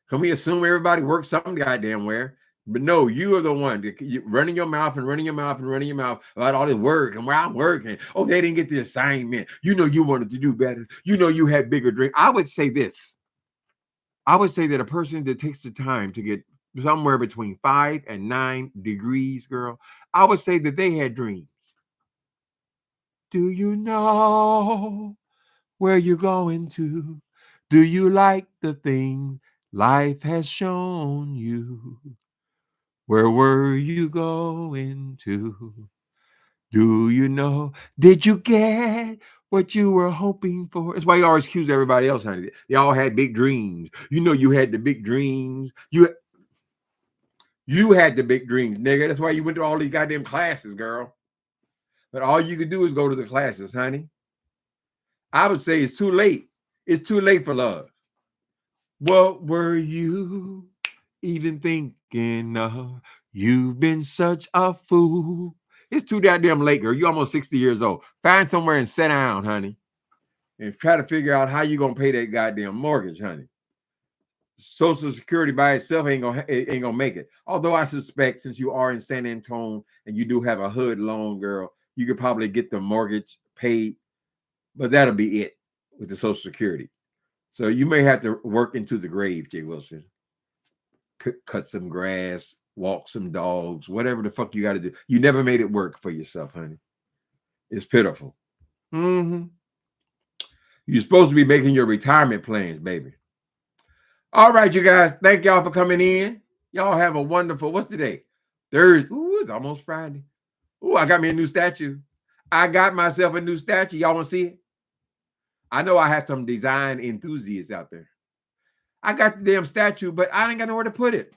Can we assume everybody works some goddamn where? But no, you are the one running your mouth and running your mouth and running your mouth about all this work and where I'm working. Oh, they didn't get the assignment. You know, you wanted to do better. You know, you had bigger dreams. I would say this. I would say that a person that takes the time to get somewhere between 5 and 9 degrees, girl, I would say that they had dreams. Do you know where you're going to? Do you like the thing life has shown you? Where were you going to? Do you know? Did you get what you were hoping for? That's why you always accuse everybody else, honey. They all had big dreams. You know you had the big dreams. You had the big dreams, nigga. That's why you went to all these goddamn classes, girl. But all you could do is go to the classes, honey. I would say it's too late. It's too late for love. What were you even thinking of? You've been such a fool. It's too goddamn late, girl. You're almost 60 years old. Find somewhere and sit down, honey. And try to figure out how you're going to pay that goddamn mortgage, honey. Social Security by itself ain't gonna make it. Although I suspect since you are in San Antonio and you do have a hood loan, girl, you could probably get the mortgage paid, but that'll be it with the Social Security. So you may have to work into the grave, J. Wilson. Cut some grass, walk some dogs, whatever the fuck you got to do. You never made it work for yourself, honey. It's pitiful. You're supposed to be making your retirement plans, baby. All right, you guys. Thank y'all for coming in. Y'all have a wonderful, what's today? Thursday. Ooh, it's almost Friday. Ooh, I got me a new statue. I got myself a new statue. Y'all want to see it? I know I have some design enthusiasts out there. I got the damn statue, but I ain't got nowhere to put it.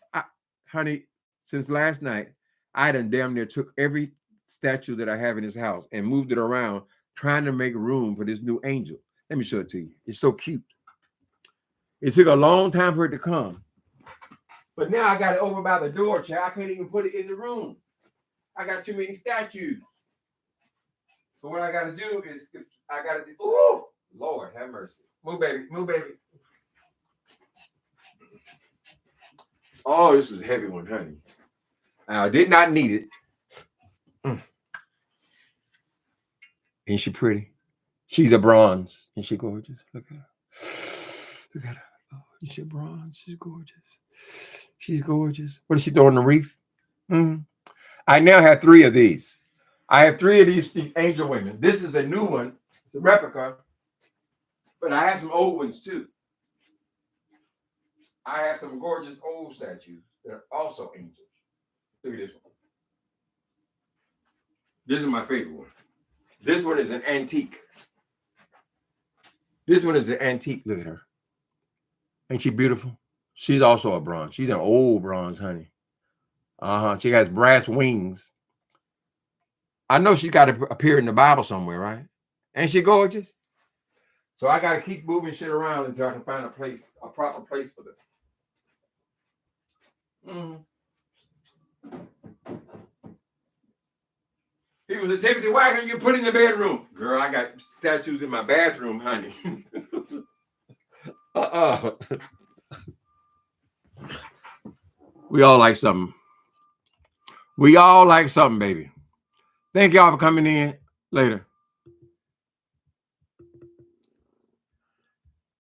Honey, since last night, I done damn near took every statue that I have in this house and moved it around, trying to make room for this new angel. Let me show it to you. It's so cute. It took a long time for it to come. But now I got it over by the door, child. I can't even put it in the room. I got too many statues. So what I got to do is, I got to do, ooh, Lord have mercy. Move, baby. Move, baby. Oh, this is a heavy one, honey. I did not need it. Ain't she pretty? She's a bronze. Ain't she gorgeous? Look at her. Look at her. Oh, she's a bronze. She's gorgeous. She's gorgeous. What is she doing? The reef? I now have 3 of these. I have 3 of these angel women. This is a new one. It's a replica. But I have some old ones too. I have some gorgeous old statues that are also angels. Look at this one. This is my favorite one. This one is an antique. This one is an antique. Look at her. Ain't she beautiful? She's also a bronze. She's an old bronze, honey. She has brass wings. I know she's got to appear in the Bible somewhere, right? Ain't she gorgeous? So I got to keep moving shit around until I can find a proper place for this. People say, Timothy, why can't you put in the bedroom? Girl, I got statues in my bathroom, honey. We all like something. We all like something, baby. Thank y'all for coming in. Later.